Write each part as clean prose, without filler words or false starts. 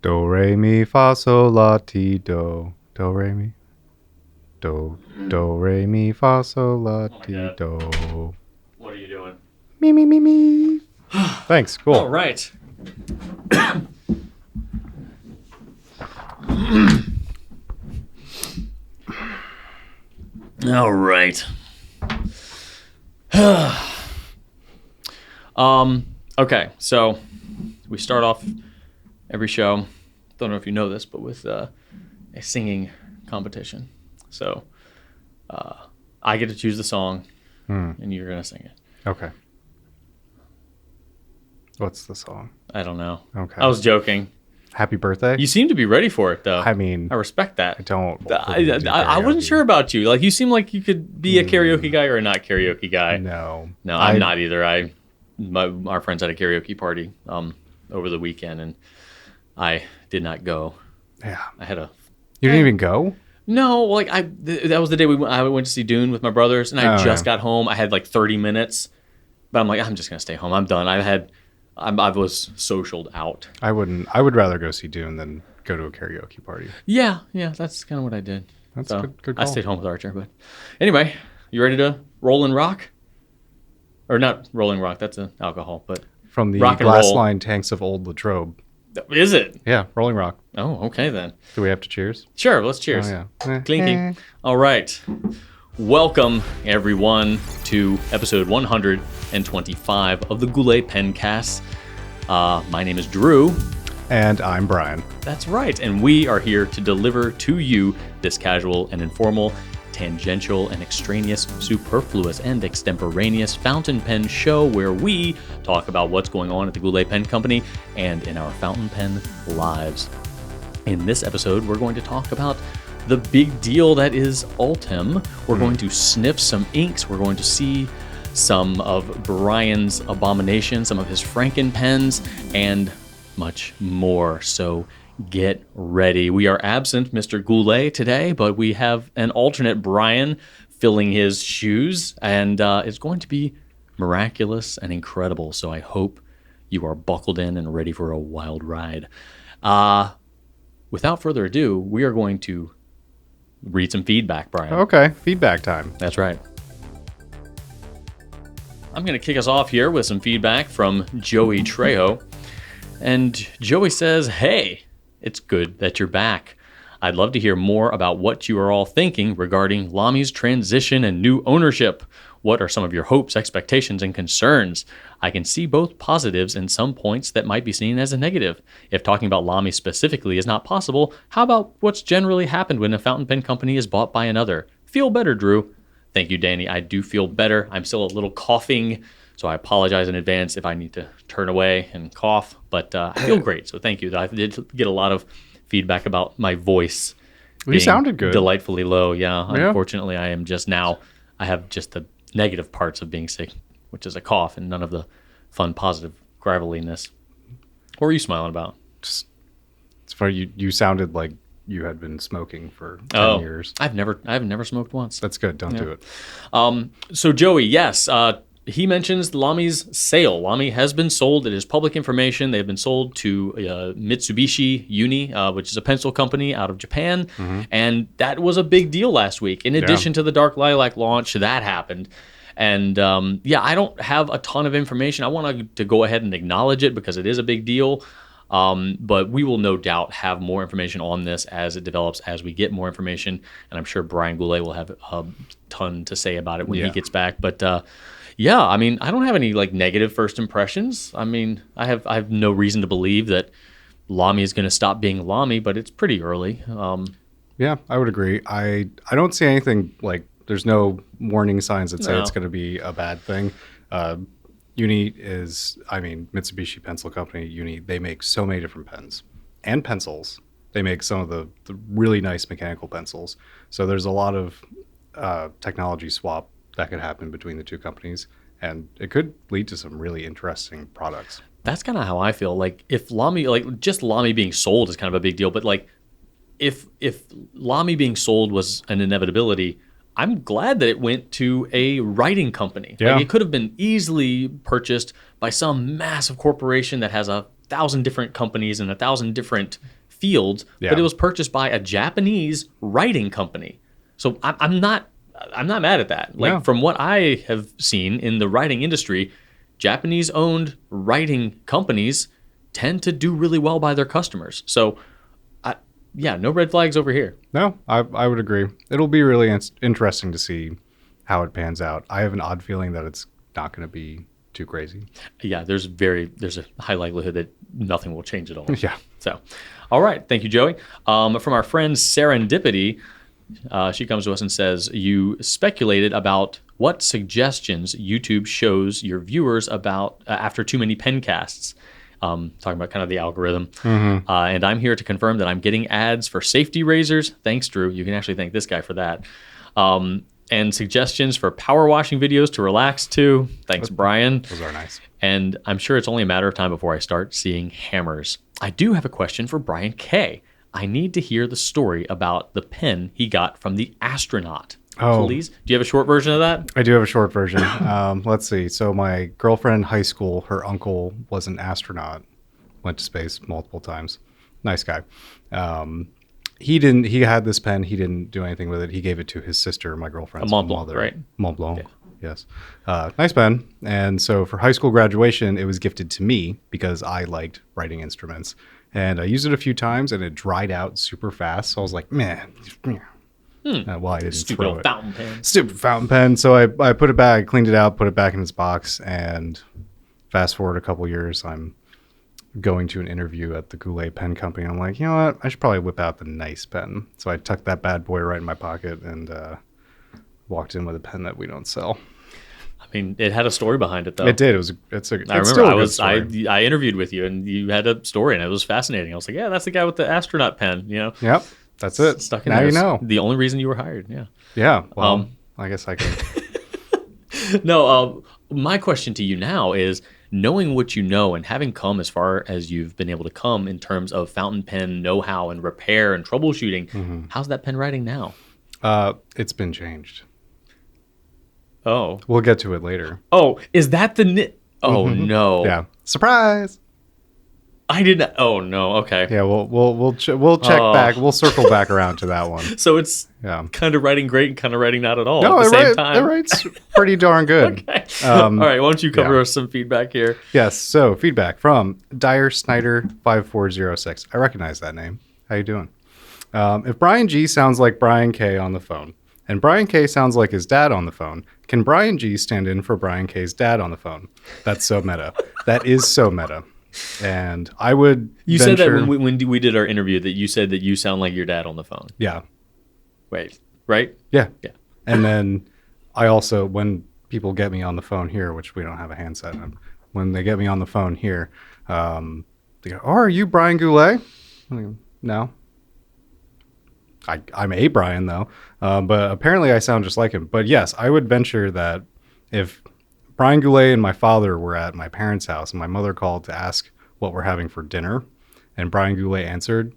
Do, re, mi, fa, sol, la, ti, do. Do, re, mi. Do, re, mi, fa, sol, la, ti, God. do. What are you doing? Me, me, me, me. Thanks, cool. All right. All right. Okay, so we start off every show. Don't know if you know this, but with a singing competition. So I get to choose the song, and you're gonna sing it. Okay. What's the song? I don't know. Okay. I was joking. Happy birthday? You seem to be ready for it, though. I mean, I respect that. I don't. I wasn't sure about you. Like, you seem like you could be a karaoke guy or a not karaoke guy. No. No, I'm not either. Our friends had a karaoke party over the weekend, and I did not go. Yeah. I had a. You didn't even go? No, like that was the day I went to see Dune with my brothers, and I just got home. I had like 30 minutes, but I'm like, I'm just gonna stay home. I'm done. I was socialed out. I would rather go see Dune than go to a karaoke party. Yeah, that's kind of what I did. That's so good call. I stayed home with Archer, but anyway, you ready to roll and rock? Or not rolling rock? That's an alcohol, but From the rock and glass roll. line tanks of old Latrobe. Is it? Yeah, Rolling Rock. Oh, okay then. Do we have to cheers? Sure, let's cheers. Oh, yeah. Clinky. All right. Welcome, everyone, to episode 125 of the Goulet Pencast. My name is Drew. And I'm Brian. That's right. And we are here to deliver to you this casual and informal, tangential and extraneous, superfluous and extemporaneous fountain pen show where we talk about what's going on at the Goulet Pen Company and in our fountain pen lives. In this episode, we're going to talk about the big deal that is Ultem. We're going to sniff some inks. We're going to see some of Brian's abominations, some of his Franken-Pens, and much more. So get ready. We are absent Mr. Goulet today, but we have an alternate Brian filling his shoes, and it's going to be miraculous and incredible. So I hope you are buckled in and ready for a wild ride. Without further ado, we are going to read some feedback, Brian. Okay, feedback time. That's right. I'm going to kick us off here with some feedback from Joey Trejo. And Joey says, hey, it's good that you're back. I'd love to hear more about what you are all thinking regarding Lami's transition and new ownership. What are some of your hopes, expectations, and concerns? I can see both positives and some points that might be seen as a negative. If talking about Lamy specifically is not possible, how about what's generally happened when a fountain pen company is bought by another? Feel better, Drew. Thank you, Danny. I do feel better. I'm still a little coughing, so I apologize in advance if I need to turn away and cough, but I feel great, so thank you. I did get a lot of feedback about my voice. You sounded good. Delightfully low, yeah. Unfortunately, I have just the negative parts of being sick, which is a cough and none of the fun, positive graveliness. What were you smiling about? It's funny, you sounded like you had been smoking for 10 years. I've never smoked once. That's good. Don't do it. So Joey, yes, he mentions Lami's sale. Lamy has been sold. It is public information. They've been sold to Mitsubishi Uni, which is a pencil company out of Japan. And that was a big deal last week. In addition to the Dark Lilac launch, that happened. And I don't have a ton of information. I want to go ahead and acknowledge it because it is a big deal. But we will no doubt have more information on this as it develops, as we get more information. And I'm sure Brian Goulet will have a ton to say about it when he gets back. But I mean, I don't have any negative first impressions. I mean, I have no reason to believe that Lamy is going to stop being Lamy, but it's pretty early. Yeah, I would agree. I don't see anything there's no warning signs that say it's going to be a bad thing. Uni is, Mitsubishi Pencil Company, Uni, they make so many different pens and pencils. They make some of the really nice mechanical pencils. So there's a lot of technology swap that could happen between the two companies, and it could lead to some really interesting products. That's kind of how I feel. If Lamy, just Lamy being sold is kind of a big deal, but if Lamy being sold was an inevitability, I'm glad that it went to a writing company. Yeah. It could have been easily purchased by some massive corporation that has a 1,000 different companies and 1,000 different fields, Yeah. but it was purchased by a Japanese writing company. So I'm not mad at that. Like Yeah. from what I have seen in the writing industry, Japanese-owned writing companies tend to do really well by their customers. So, no red flags over here. No, I would agree. It'll be really interesting to see how it pans out. I have an odd feeling that it's not going to be too crazy. Yeah, there's a high likelihood that nothing will change at all. Yeah. So, all right. Thank you, Joey. From our friend Serendipity, she comes to us and says, you speculated about what suggestions YouTube shows your viewers about after too many pencasts. Talking about kind of the algorithm. Mm-hmm. And I'm here to confirm that I'm getting ads for safety razors. Thanks, Drew. You can actually thank this guy for that. And suggestions for power washing videos to relax to. Thanks, Brian. Those are nice. And I'm sure it's only a matter of time before I start seeing hammers. I do have a question for Brian K. I need to hear the story about the pen he got from the astronaut. Oh. Please. Do you have a short version of that? I do have a short version. Let's see. So my girlfriend in high school, her uncle was an astronaut, went to space multiple times. Nice guy. He had this pen. He didn't do anything with it. He gave it to his sister, my girlfriend's Mont Blanc, mother. right? Mont Blanc. Yeah. Yes. Nice pen. And so for high school graduation, it was gifted to me because I liked writing instruments. And I used it a few times and it dried out super fast. So I was like, man. Well, I didn't Stupid throw old it. fountain pen. Stupid fountain pen. So I put it back, cleaned it out, put it back in its box, and fast forward a couple years, I'm going to an interview at the Goulet pen company. I'm like, you know what? I should probably whip out the nice pen. So I tucked that bad boy right in my pocket and walked in with a pen that we don't sell. I mean, it had a story behind it, though. It did. I I interviewed with you, and you had a story, and it was fascinating. I was like, yeah, that's the guy with the astronaut pen, you know? Yep. That's it. Stuck in now there. you know. The only reason you were hired, yeah. Yeah. Well, I guess I can. No, my question to you now is, knowing what you know and having come as far as you've been able to come in terms of fountain pen know-how and repair and troubleshooting, how's that pen writing now? It's been changed. Oh. We'll get to it later. Oh, is that the... Oh, no. Yeah. Surprise. I didn't... Oh, no. Okay. Yeah, we'll check back. We'll circle back around to that one. So it's kind of writing great and kind of writing not at all at the same time. It writes pretty darn good. Okay. All right. Why don't you cover us some feedback here? Yes. So feedback from Dyer Snyder 5406. I recognize that name. How you doing? If Brian G sounds like Brian K on the phone, and Brian K sounds like his dad on the phone, can Brian G stand in for Brian K's dad on the phone? That's so meta. That is so meta. And I would said that when we did our interview that you said that you sound like your dad on the phone. Yeah. Wait, right? Yeah. Yeah. And then I also, when people get me on the phone here, which we don't have a handset, when they get me on the phone here, they go, "Oh, are you Brian Goulet?" I'm like, no. I'm a Brian, though. But apparently I sound just like him. But yes, I would venture that if Brian Goulet and my father were at my parents' house and my mother called to ask what we're having for dinner, and Brian Goulet answered,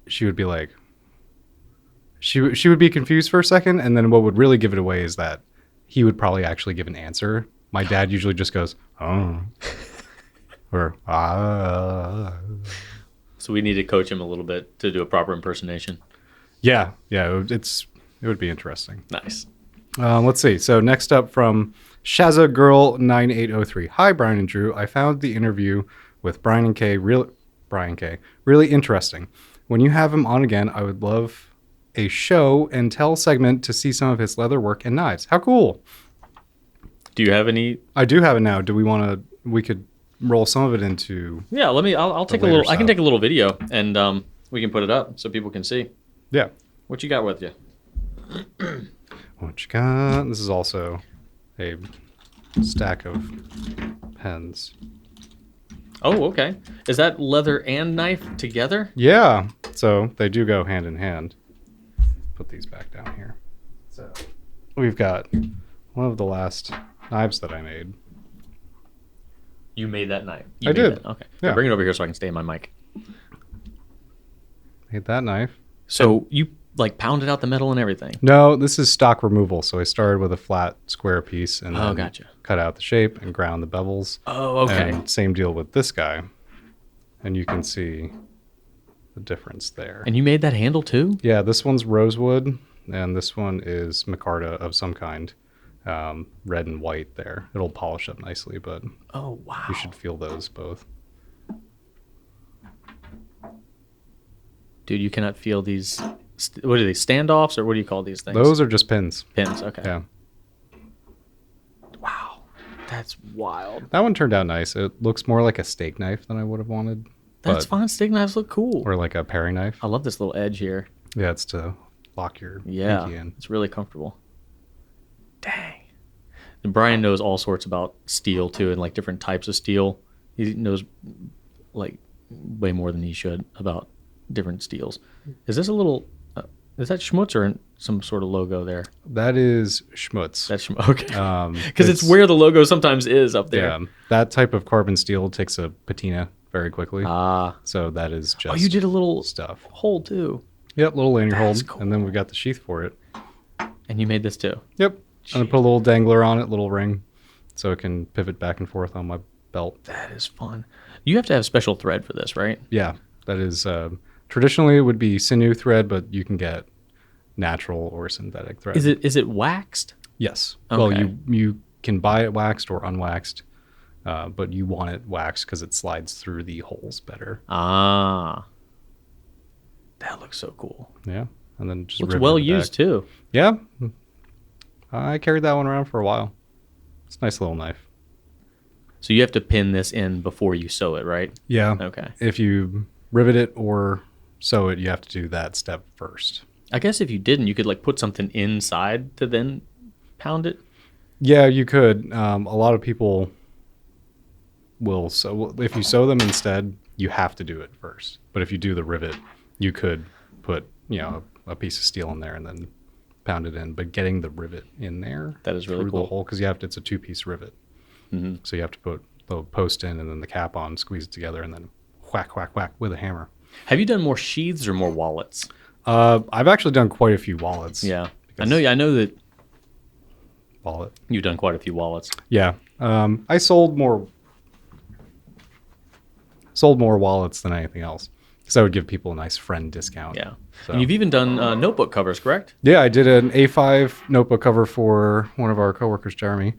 she would be like, she would be confused for a second, and then what would really give it away is that he would probably actually give an answer. My dad usually just goes, "Oh," or "Ah." So we need to coach him a little bit to do a proper impersonation. Yeah, it would be interesting. Nice. Let's see. So next up from Shazza Girl 9803. Hi, Brian and Drew. I found the interview with Brian K really interesting. When you have him on again, I would love a show and tell segment to see some of his leather work and knives. How cool! Do you have any? I do have it now. Do we want to? We could roll some of it into. Yeah, I'll take a little. Stuff. I can take a little video and we can put it up so people can see. Yeah. What you got with you? What you got? This is also a stack of pens. Oh, okay. Is that leather and knife together? Yeah. So they do go hand in hand. Put these back down here. So we've got one of the last knives that I made. You made that knife? I did. That. Okay. Yeah. Bring it over here so I can stay in my mic. Made that knife. So you like pounded out the metal and everything? No, this is stock removal. So I started with a flat square piece and then gotcha. Cut out the shape and ground the bevels. Oh, okay. And same deal with this guy. And you can see the difference there. And you made that handle too? Yeah, this one's rosewood, and this one is micarta of some kind. Red and white there. It'll polish up nicely, but Oh, wow. you should feel those both. Dude, you cannot feel these. What are they, standoffs, or what do you call these things? Those are just pins. Pins, okay. Yeah. Wow. That's wild. That one turned out nice. It looks more like a steak knife than I would have wanted. That's fine. Steak knives look cool. Or like a paring knife. I love this little edge here. Yeah, it's to lock your pinky in. It's really comfortable. Dang. And Brian knows all sorts about steel too, and like different types of steel. He knows like way more than he should about different steels. Is this a little? Is that Schmutz or some sort of logo there? That is Schmutz. That's okay. Because it's where the logo sometimes is up there. Yeah, that type of carbon steel takes a patina very quickly. Ah. So that is just. Oh, you did a little stuff. hole too. Yep, little lanyard hole, cool. and then we got the sheath for it. And you made this too. Yep. And I put a little dangler on it, little ring, so it can pivot back and forth on my belt. That is fun. You have to have special thread for this, right? Yeah, that is. Traditionally, it would be sinew thread, but you can get natural or synthetic thread. Is it waxed? Yes. Okay. Well, you can buy it waxed or unwaxed, but you want it waxed because it slides through the holes better. Ah. That looks so cool. Yeah, and then just Looks well used too. Yeah, I carried that one around for a while. It's a nice little knife. So you have to pin this in before you sew it, right? Yeah. Okay. If you rivet it or sew it, you have to do that step first. I guess if you didn't, you could like put something inside to then pound it. Yeah, you could. A lot of people will sew. If you sew them instead, you have to do it first. But if you do the rivet, you could put a piece of steel in there and then pound it in. But getting the rivet in there, that is really through cool. the hole, because it's a 2-piece rivet. Mm-hmm. So you have to put the post in and then the cap on, squeeze it together, and then whack, whack, whack with a hammer. Have you done more sheaths or more wallets? I've actually done quite a few wallets. Yeah, I know that Wallet. you've done quite a few wallets. Yeah, I sold more wallets than anything else because I would give people a nice friend discount. Yeah, So. and you've even done notebook covers, correct? Yeah, I did an A5 notebook cover for one of our coworkers, Jeremy,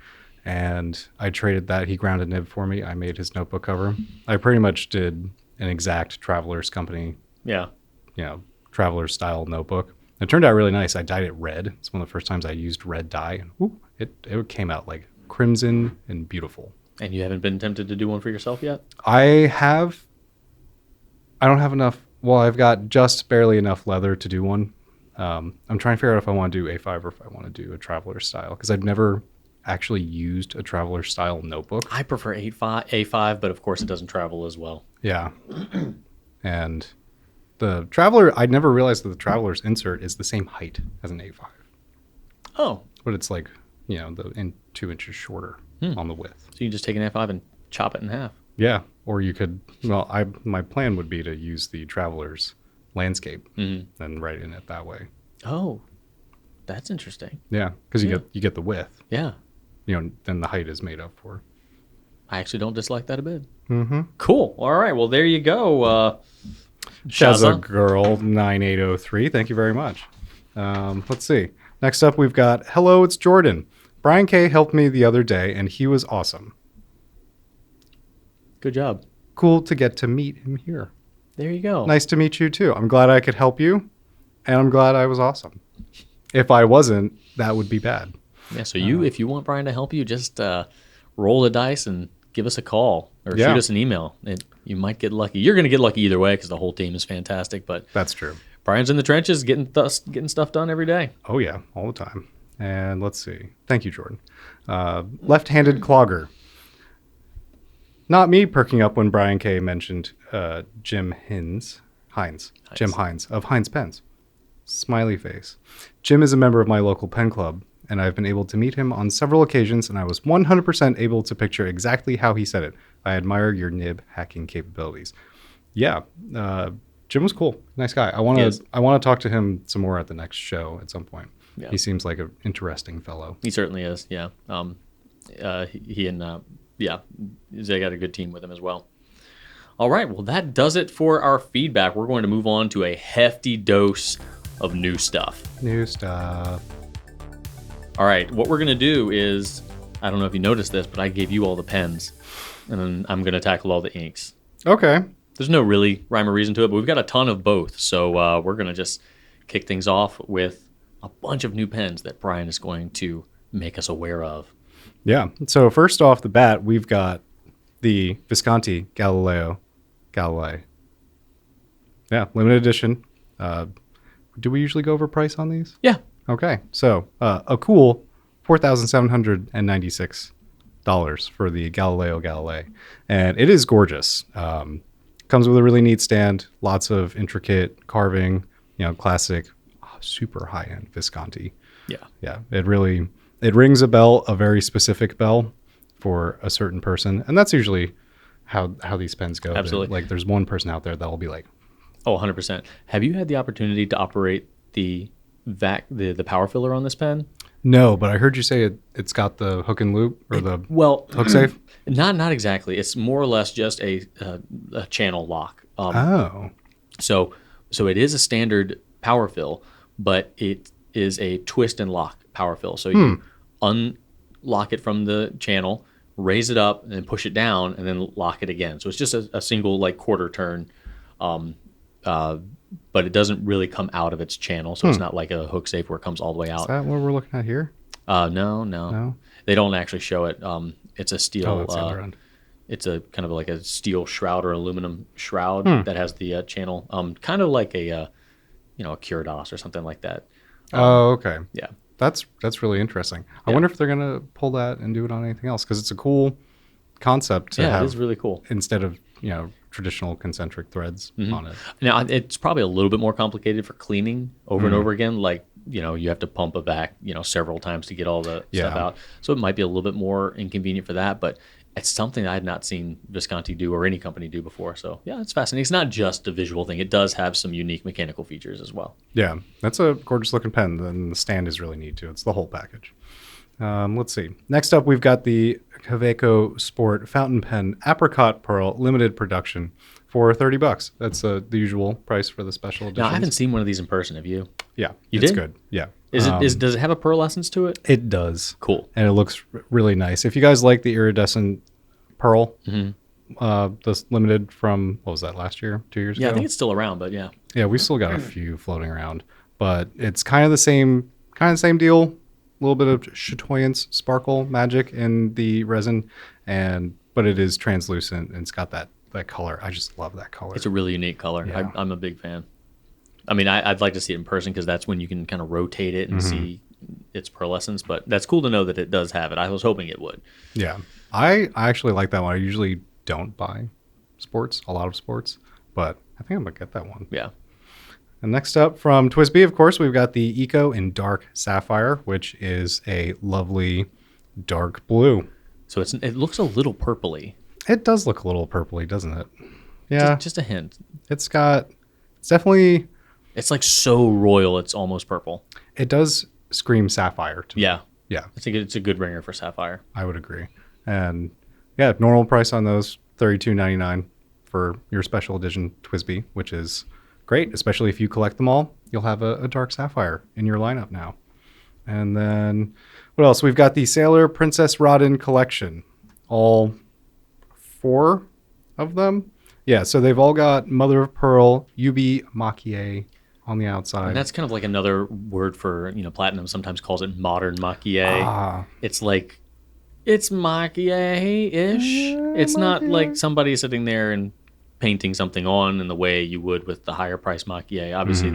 and I traded that. He ground a nib for me. I made his notebook cover. I pretty much did an exact Traveler's Company, Yeah. Traveler's style notebook. It turned out really nice. I dyed it red. It's one of the first times I used red dye, and it came out like crimson and beautiful. And you haven't been tempted to do one for yourself yet? I don't have enough. Well, I've got just barely enough leather to do one. I'm trying to figure out if I want to do A5 or if I want to do a Traveler style, because I've never actually used a Traveler style notebook. I prefer A5, but of course it doesn't travel as well. Yeah. And the Traveler, I never realized that the Traveler's insert is the same height as an A5. Oh. But it's like, 2 inches shorter on the width. So you can just take an A5 and chop it in half. Yeah. Or you could, my plan would be to use the Traveler's landscape and write in it that way. Oh, that's interesting. Yeah. Because you get the width. Yeah. Then the height is made up for. I actually don't dislike that a bit. Mm-hmm. Cool. All right. Well, there you go. Shaza Girl 9803. Thank you very much. Let's see. Next up, we've got Hello, it's Jordan. Brian K. helped me the other day, and he was awesome. Good job. Cool to get to meet him here. There you go. Nice to meet you, too. I'm glad I could help you, and I'm glad I was awesome. If I wasn't, that would be bad. Yeah, so if you want Brian to help you, just roll the dice and give us a call or shoot us an email. You might get lucky. You're going to get lucky either way because the whole team is fantastic. But that's true. Brian's in the trenches getting stuff done every day. Oh, yeah, all the time. And let's see. Thank you, Jordan. Left-handed clogger. Not me perking up when Brian K. mentioned Jim Hines of Hands-Pens. Smiley face. Jim is a member of my local pen club, and I've been able to meet him on several occasions, and I was 100% able to picture exactly how he said it. I admire your nib hacking capabilities. Yeah, Jim was cool. Nice guy. I want to talk to him some more at the next show at some point. Yeah. He seems like an interesting fellow. He certainly is, yeah. They got a good team with him as well. All right, well, that does it for our feedback. We're going to move on to a hefty dose of new stuff. New stuff. All right, what we're going to do is, I don't know if you noticed this, but I gave you all the pens, and then I'm going to tackle all the inks. Okay. There's no really rhyme or reason to it, but we've got a ton of both. So we're going to just kick things off with a bunch of new pens that Brian is going to make us aware of. Yeah. So first off the bat, we've got the Visconti Galileo Goulet. Yeah, limited edition. Do we usually go over price on these? Yeah. Okay. So a cool $4,796 for the Galileo Galilei. And it is gorgeous. Comes with a really neat stand, lots of intricate carving, classic, super high-end Visconti. Yeah. Yeah. It rings a bell, a very specific bell for a certain person. And that's usually how these pens go. Absolutely. Like there's one person out there that'll be like, oh, 100%. Have you had the opportunity to operate the power filler on this pen? no, but I heard you say it's got the hook and loop or the hook safe. Not exactly. It's more or less just a channel lock. So it is a standard power fill, but it is a twist and lock power fill. So you unlock it from the channel, raise it up, and then push it down, and then lock it again. So it's just a single like quarter turn, but it doesn't really come out of its channel. So it's not like a hook safe where it comes all the way out. Is that what we're looking at here? No. They don't actually show it. It's a steel. That's the other end. It's a kind of like a steel shroud or aluminum shroud that has the channel, kind of like a Curados or something like that. Okay. Yeah. That's really interesting. I wonder if they're gonna pull that and do it on anything else, because it's a cool concept to have. It is really cool. Instead of traditional concentric threads on it. Now it's probably a little bit more complicated for cleaning over and over again. Like you have to pump it back several times to get all the stuff out. So it might be a little bit more inconvenient for that, but it's something I had not seen Visconti do or any company do before. So yeah, it's fascinating. It's not just a visual thing. It does have some unique mechanical features as well. Yeah, that's a gorgeous looking pen. Then the stand is really neat too. It's the whole package. Let's see. Next up, we've got the Kaweco Sport Fountain Pen Apricot Pearl Limited Production for $30. That's the usual price for the special edition. Now I haven't seen one of these in person. Have you? Yeah, it's did? Good. Yeah. Does it have a pearlescence to it? It does. Cool. And it looks really nice. If you guys like the iridescent pearl, this limited from, what was that, last year, 2 years ago? Yeah, I think it's still around, but yeah. Yeah, we still got a few floating around, but it's kind of the same deal. A little bit of chatoyance, sparkle magic in the resin, but it is translucent and it's got that color. I just love that color. It's a really unique color. Yeah. I'm a big fan. I mean, I'd like to see it in person because that's when you can kind of rotate it and see its pearlescence. But that's cool to know that it does have it. I was hoping it would. Yeah, I actually like that one. I usually don't buy a lot of sports, but I think I'm gonna get that one. Yeah. And next up from TWSBI, of course, we've got the Eco in Dark Sapphire, which is a lovely dark blue. So it looks a little purpley. It does look a little purpley, doesn't it? Yeah. Just a hint. It's definitely... It's like so royal, it's almost purple. It does scream sapphire to me. Yeah. Yeah. I think it's a good ringer for sapphire. I would agree. And yeah, normal price on those, $32.99 for your special edition TWSBI, which is great, especially if you collect them all. You'll have a dark sapphire in your lineup now. And then what else? We've got the Sailor Princess Rodin collection. All 4 of them. Yeah, so they've all got mother of pearl, UB Maquille on the outside. And that's kind of like another word for, platinum sometimes calls it modern maquille. It's like, it's maquille-ish. It's not like somebody sitting there and painting something on in the way you would with the higher price maquille. Obviously,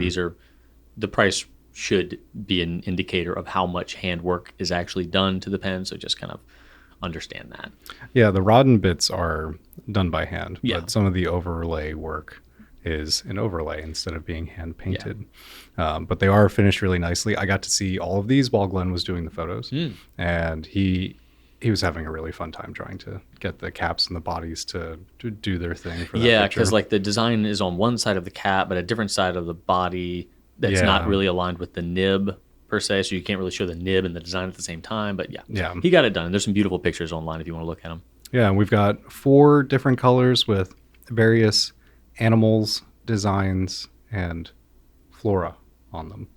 the price should be an indicator of how much handwork is actually done to the pen. So just kind of understand that. Yeah, the Rodin bits are done by hand, but some of the overlay work is an overlay instead of being hand painted. But they are finished really nicely. I got to see all of these while Glenn was doing the photos, and he was having a really fun time trying to get the caps and the bodies to do their thing for that picture. Because like the design is on one side of the cap, but a different side of the body that's not really aligned with the nib per se, so you can't really show the nib and the design at the same time. But yeah, he got it done. There's some beautiful pictures online if you want to look at them. Yeah, and we've got 4 different colors with various animals, designs, and flora on them.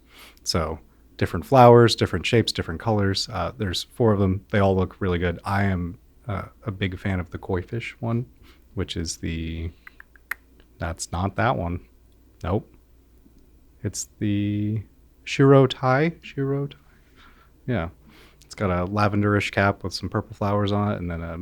So different flowers, different shapes, different colors. There's 4 of them. They all look really good. I am a big fan of the koi fish one, which is that's not that one. Nope. It's the Shiro Tai. Yeah. It's got a lavenderish cap with some purple flowers on it, and then a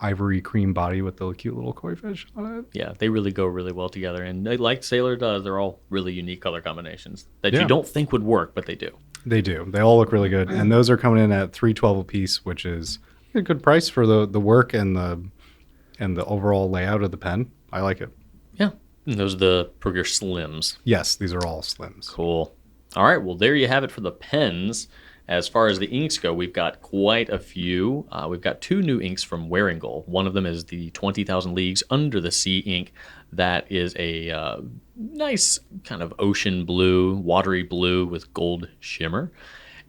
ivory cream body with the cute little koi fish on it. Yeah, they really go really well together. And they, like Sailor does, they're all really unique color combinations that you don't think would work, but they do. They do. They all look really good. And those are coming in at $3.12 a piece, which is a good price for the work and the overall layout of the pen. I like it. Yeah. And those are the Pruger Slims. Yes, these are all Slims. Cool. All right, well, there you have it for the pens. As far as the inks go, we've got quite a few. We've got 2 new inks from Wearing Goal. One of them is the 20,000 Leagues Under the Sea ink. That is a nice kind of ocean blue, watery blue with gold shimmer.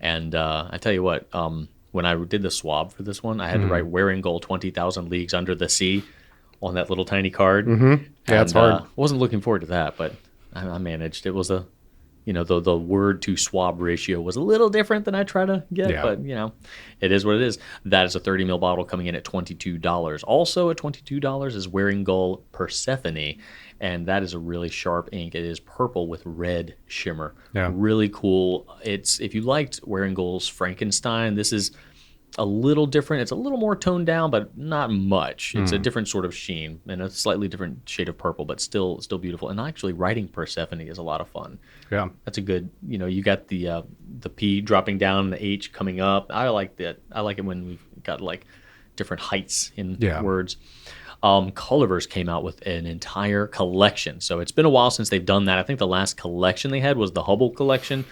And I tell you what, when I did the swab for this one, I had to write Wearing Goal 20,000 Leagues Under the Sea on that little tiny card. Mm-hmm. Yeah, it's hard. Wasn't looking forward to that, but I managed. It was the word to swab ratio was a little different than I try to get, but it is what it is. That is a 30 ml bottle coming in at $22. Also at $22 is Wearing Goal Persephone, and that is a really sharp ink. It is purple with red shimmer. Yeah. Really cool. If you liked Wearing Goal's Frankenstein, this is a little different. It's a little more toned down, but not much. It's a different sort of sheen and a slightly different shade of purple, but still beautiful. And actually writing Persephone is a lot of fun. Yeah. That's a good, you got the P dropping down, the H coming up. I like that. I like it when we've got like different heights in words. Colorverse came out with an entire collection. So it's been a while since they've done that. I think the last collection they had was the Hubble collection.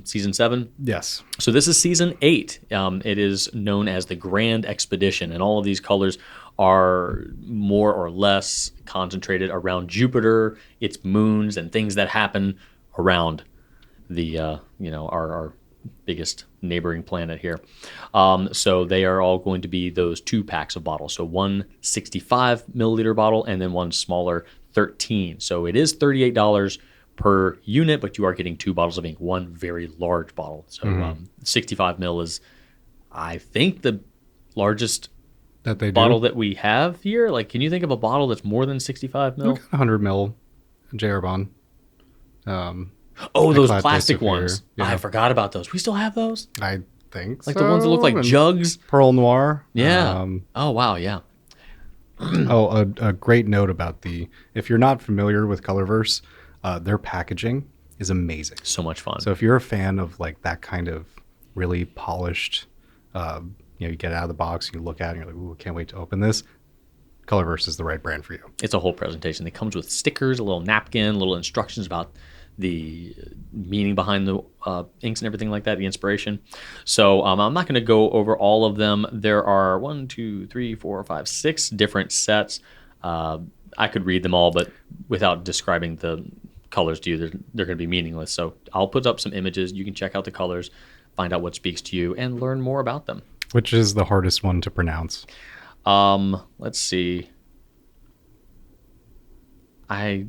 Season 7. Yes. So this is season 8. It is known as the Grand Expedition, and all of these colors are more or less concentrated around Jupiter, its moons, and things that happen around the our biggest neighboring planet here. So they are all going to be those 2 packs of bottles. So one 65 milliliter bottle and then one smaller 13. So it is $38 per unit, but you are getting 2 bottles of ink, one very large bottle. So 65 mil is, I think, the largest bottle that we have here. Like, can you think of a bottle that's more than 65 mil? 100 mil JR Bond. Those plastic ones. Yeah. I forgot about those. We still have those? I think like the ones that look like jugs? Pearl Noir. Yeah. Oh, wow, yeah. A great note about if you're not familiar with Colorverse, their packaging is amazing. So much fun. So if you're a fan of like that kind of really polished, you get out of the box and you look at it and you're like, ooh, I can't wait to open this. Colorverse is the right brand for you. It's a whole presentation. It comes with stickers, a little napkin, little instructions about the meaning behind the inks and everything like that, the inspiration. So I'm not going to go over all of them. There are 1, 2, 3, 4, 5, 6 different sets. I could read them all, but without describing the colors to you, they're going to be meaningless. So I'll put up some images. You can check out the colors, find out what speaks to you, and learn more about them. Which is the hardest one to pronounce? Let's see. I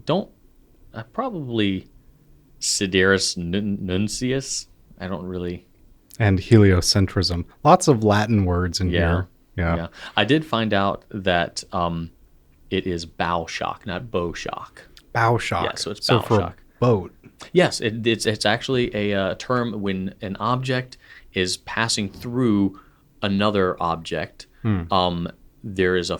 probably Sidereus Nuncius. I don't really. And heliocentrism. Lots of Latin words in here. Yeah. I did find out that it is bow shock, not bow shock. Bow shock. Yeah, so it's bow shock. Boat. Yes, it's actually a term when an object is passing through another object. There is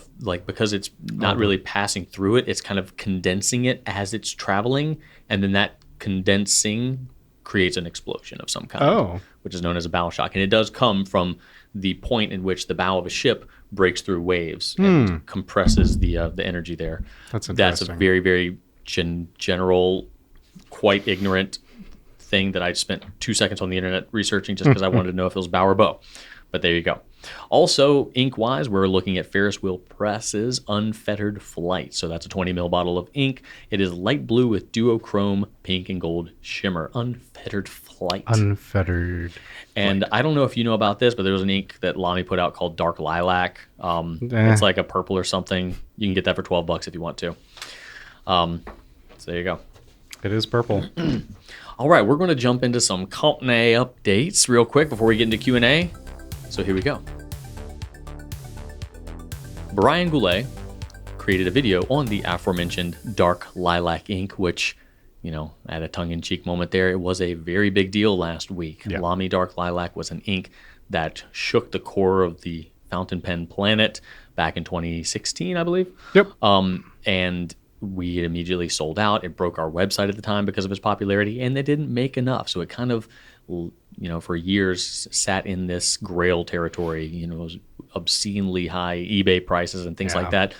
because it's not really passing through it, it's kind of condensing it as it's traveling, and then that condensing creates an explosion of some kind, which is known as a bow shock. And it does come from the point in which the bow of a ship breaks through waves and compresses the energy there. That's interesting. That's a very, very general, quite ignorant thing that I spent 2 seconds on the internet researching just because I wanted to know if it was bow or bow. But there you go. Also, ink-wise, we're looking at Ferris Wheel Press's Unfettered Flight. So that's a 20 ml bottle of ink. It is light blue with duochrome pink and gold shimmer. Unfettered Flight. Unfettered. And I don't know if you know about this, but there was an ink that Lamy put out called Dark Lilac. It's like a purple or something. You can get that for $12 if you want to. So there you go. It is purple. All right, we're going to jump into some company updates real quick before we get into Q&A. So here we go. Brian Goulet created a video on the aforementioned Dark Lilac ink, which, at a tongue-in-cheek moment there, it was a very big deal last week. Yeah. Lamy Dark Lilac was an ink that shook the core of the fountain pen planet back in 2016, I believe. Yep. And we immediately sold out. It broke our website at the time because of its popularity, and they didn't make enough. So it kind of, for years sat in this grail territory, it was obscenely high eBay prices and things like that.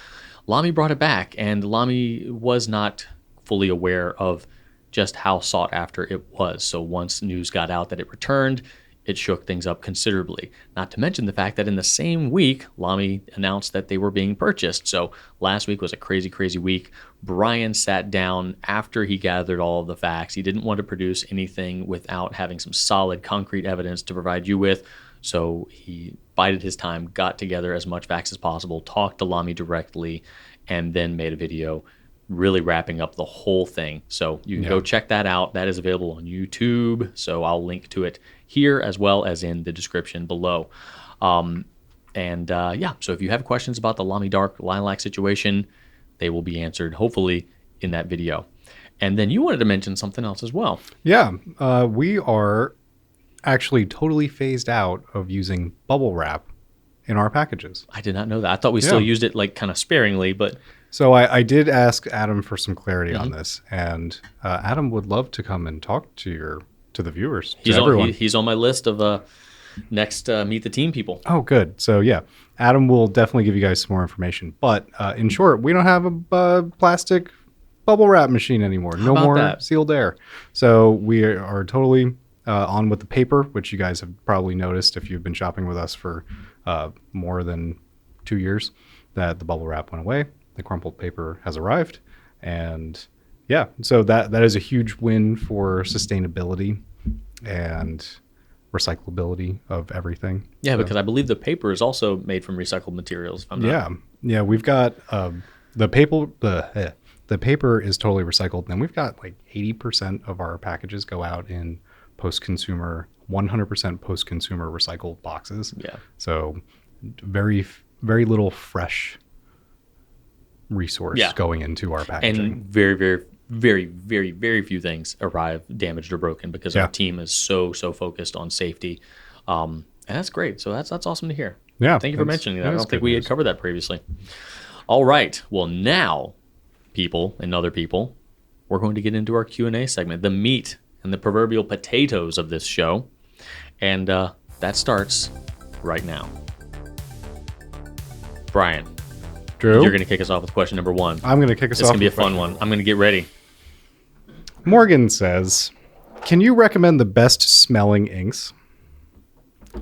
Lamy brought it back, and Lamy was not fully aware of just how sought after it was. So once news got out that it returned, it shook things up considerably. Not to mention the fact that in the same week, Lamy announced that they were being purchased. So last week was a crazy, crazy week. Brian sat down after he gathered all of the facts. He didn't want to produce anything without having some solid, concrete evidence to provide you with. So he bided his time, got together as much facts as possible, talked to Lamy directly, and then made a video really wrapping up the whole thing. So you can go check that out. That is available on YouTube. So I'll link to it here as well as in the description below. So if you have questions about the Lamy Dark Lilac situation, they will be answered hopefully in that video. And then you wanted to mention something else as well. Yeah, we are actually totally phased out of using bubble wrap in our packages. I did not know that. I thought we still used it like kind of sparingly, but... So I did ask Adam for some clarity on this, and Adam would love to come and talk to the viewers, to everyone. He's on my list of next Meet the Team people. Oh, good. So yeah, Adam will definitely give you guys some more information. But in short, we don't have a plastic bubble wrap machine anymore. No more sealed air. So we are totally on with the paper, which you guys have probably noticed if you've been shopping with us for more than 2 years, that the bubble wrap went away. The crumpled paper has arrived, and so that is a huge win for sustainability and recyclability of everything. Yeah, because I believe the paper is also made from recycled materials. If I'm not... Yeah, we've got the paper. The paper is totally recycled, and we've got like 80% of our packages go out in post-consumer, 100% post-consumer recycled boxes. Yeah. So very, very little fresh resource going into our packaging. And very, very, very, very, very few things arrive damaged or broken because our team is so focused on safety. And that's great. So that's awesome to hear. Yeah. Thank you for mentioning that. I don't think we had covered that previously. All right. Well, now, people and other people, we're going to get into our Q&A segment, the meat and the proverbial potatoes of this show. And that starts right now. Brian. Drew? You're going to kick us off with question number 1. I'm going to kick us off. It's going to be a fun one. I'm going to get ready. Morgan says, can you recommend the best smelling inks?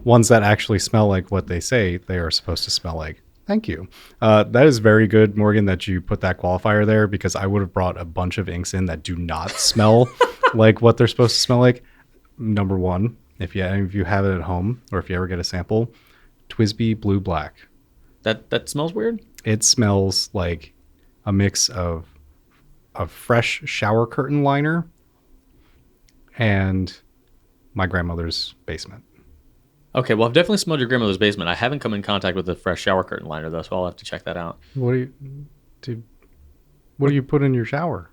Ones that actually smell like what they say they are supposed to smell like. Thank you. That is very good, Morgan, that you put that qualifier there, because I would have brought a bunch of inks in that do not smell like what they're supposed to smell like. Number 1, if any of you have it at home, or if you ever get a sample, Twisby Blue Black. That smells weird? It smells like a mix of a fresh shower curtain liner and my grandmother's basement. Okay, well, I've definitely smelled your grandmother's basement. I haven't come in contact with the fresh shower curtain liner, though, so I'll have to check that out. What do you put in your shower?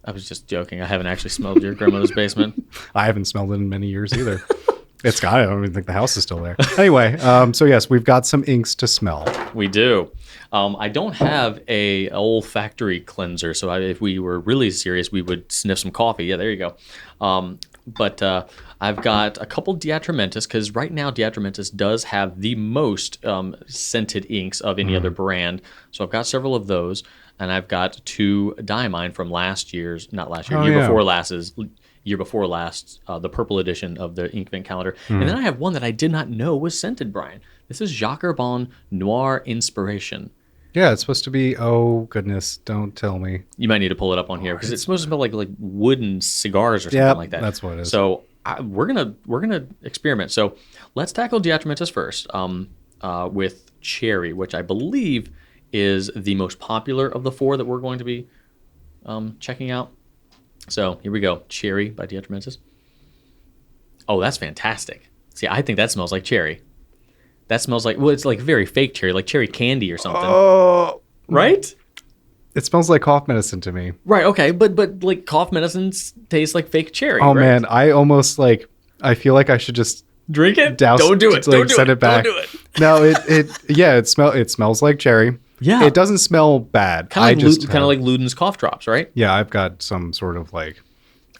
I was just joking. I haven't actually smelled your grandmother's basement. I haven't smelled it in many years either. It's got it. I don't even think the house is still there. Anyway, so yes, we've got some inks to smell. We do. I don't have a olfactory cleanser, so if we were really serious, we would sniff some coffee. Yeah, there you go. But I've got a couple Diatramentis, because right now Diatramentis does have the most scented inks of any other brand. So I've got several of those, and I've got 2 Diamine from year before last's year before last, the purple edition of the Inkvent calendar. And then I have one that I did not know was scented, Brian. This is Jacques Herbin Noir Inspiration. Yeah, it's supposed to be. Oh goodness, don't tell me. You might need to pull it up on here because it's supposed to smell like wooden cigars or something like that. That's what it is. So we're gonna experiment. So let's tackle Diatramentus first with cherry, which I believe is the most popular of the four that we're going to be checking out. So here we go, cherry by Diatramentus. Oh, that's fantastic. See, I think that smells like cherry. That smells like, well, it's like very fake cherry, like cherry candy or something. Oh, right? It smells like cough medicine to me. Right, okay, but like cough medicines taste like fake cherry. Oh right? man, I almost I feel like I should just drink it. Douse, don't do it. Don't do send it back. Don't do it. No, it smells like cherry. Yeah, it doesn't smell bad. Kind of like Luden's cough drops, right? Yeah, I've got some sort of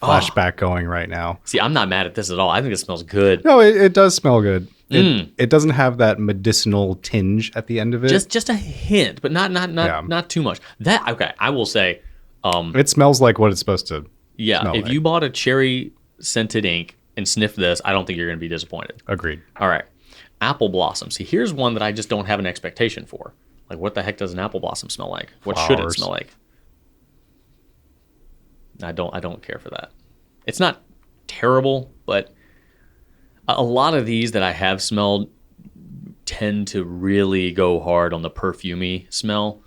flashback going right now. See, I'm not mad at this at all. I think it smells good. No, it does smell good. It doesn't have that medicinal tinge at the end of it. Just a hint, but not too much. That okay, I will say. It smells like what it's supposed to. Yeah, if you bought a cherry scented ink and sniff this, I don't think you're going to be disappointed. Agreed. All right, apple blossom. See, here's one that I just don't have an expectation for. Like, what the heck does an apple blossom smell like? What should it smell like? I don't care for that. It's not terrible, but a lot of these that I have smelled tend to really go hard on the perfumey smell.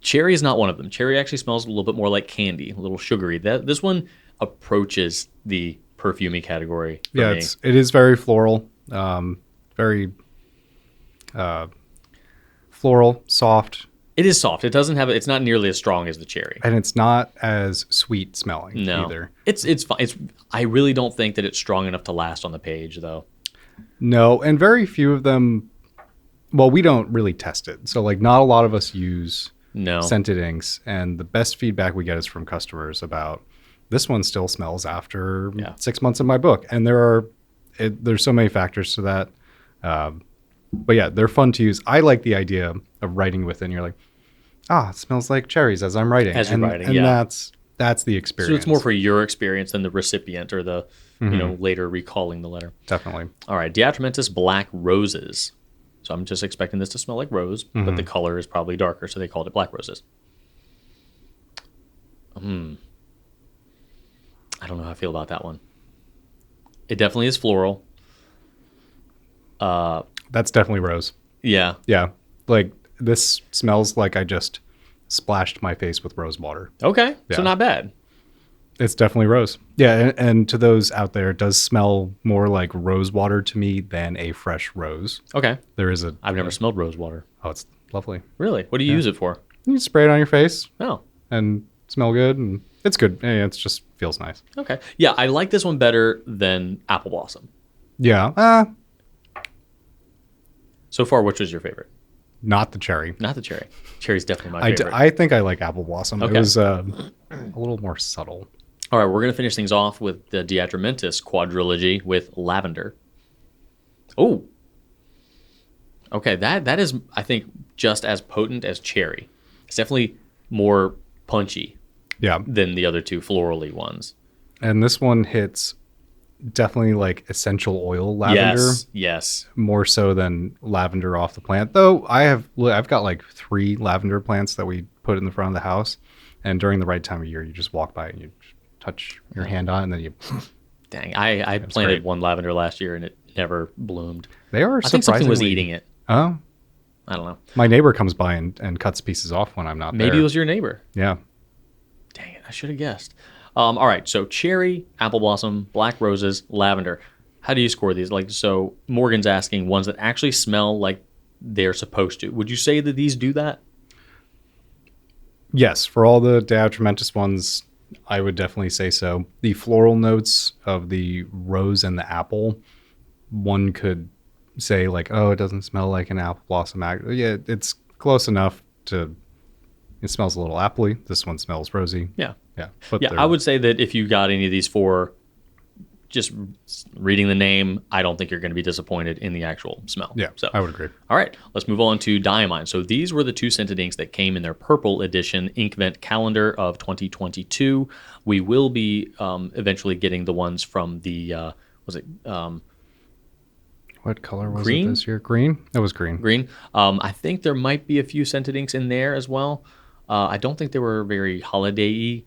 Cherry is not one of them. Cherry actually smells a little bit more like candy, a little sugary. This one approaches the perfumey category for me. It is very floral, very floral, soft. It is soft. It doesn't have. It's not nearly as strong as the cherry, and it's not as sweet smelling either. It's fine. I really don't think that it's strong enough to last on the page, though. No, and very few of them. Well, we don't really test it, so not a lot of us use scented inks, and the best feedback we get is from customers about this one still smells after 6 months in my book, and there's so many factors to that. But yeah, they're fun to use. I like the idea of writing with it, and you're like, it smells like cherries as I'm writing. And that's the experience. So it's more for your experience than the recipient or the later recalling the letter. Definitely. All right, Diatramentus Black Roses. So I'm just expecting this to smell like rose, but the color is probably darker, so they called it Black Roses. I don't know how I feel about that one. It definitely is floral. That's definitely rose. Yeah. Yeah. This smells like I just splashed my face with rose water. Okay. Yeah. So not bad. It's definitely rose. Yeah. And to those out there, it does smell more like rose water to me than a fresh rose. Okay. I've never smelled rose water. Oh, it's lovely. Really? What do you use it for? You spray it on your face. Oh. And smell good. And it's good. Yeah, it just feels nice. Okay. Yeah. I like this one better than Apple Blossom. Yeah. So far, which was your favorite? Not the cherry. Not the cherry. Cherry's definitely my favorite. I think I like Apple Blossom. Okay. It was a little more subtle. All right, we're going to finish things off with the Diatramentus quadrilogy with lavender. Oh. Okay, that is, I think, just as potent as cherry. It's definitely more punchy than the other two florally ones. And this one hits definitely essential oil lavender. Yes. More so than lavender off the plant. Though I've got 3 lavender plants that we put in the front of the house, and during the right time of year, you just walk by and you touch your hand on it, and then you. Dang, I planted one lavender last year and it never bloomed. They are. I think something was eating it. Oh. I don't know. My neighbor comes by and cuts pieces off when I'm not there. Maybe it was your neighbor. Yeah. Dang it! I should have guessed. All right, so cherry, apple blossom, black roses, lavender. How do you score these? So Morgan's asking ones that actually smell like they're supposed to. Would you say that these do that? Yes, for all the Diatramentus ones, I would definitely say so. The floral notes of the rose and the apple, one could say it doesn't smell like an apple blossom. Yeah, it's close enough to. It smells a little appley. This one smells rosy. Yeah. Yeah. I would say that if you got any of these 4 just reading the name, I don't think you're going to be disappointed in the actual smell. Yeah, so I would agree. All right, let's move on to Diamine. So these were the 2 scented inks that came in their purple edition Inkvent calendar of 2022. We will be eventually getting the ones from the, What color was green? it this year? Green? It was green. Green. I think there might be a few scented inks in there as well. I don't think they were very holiday-y.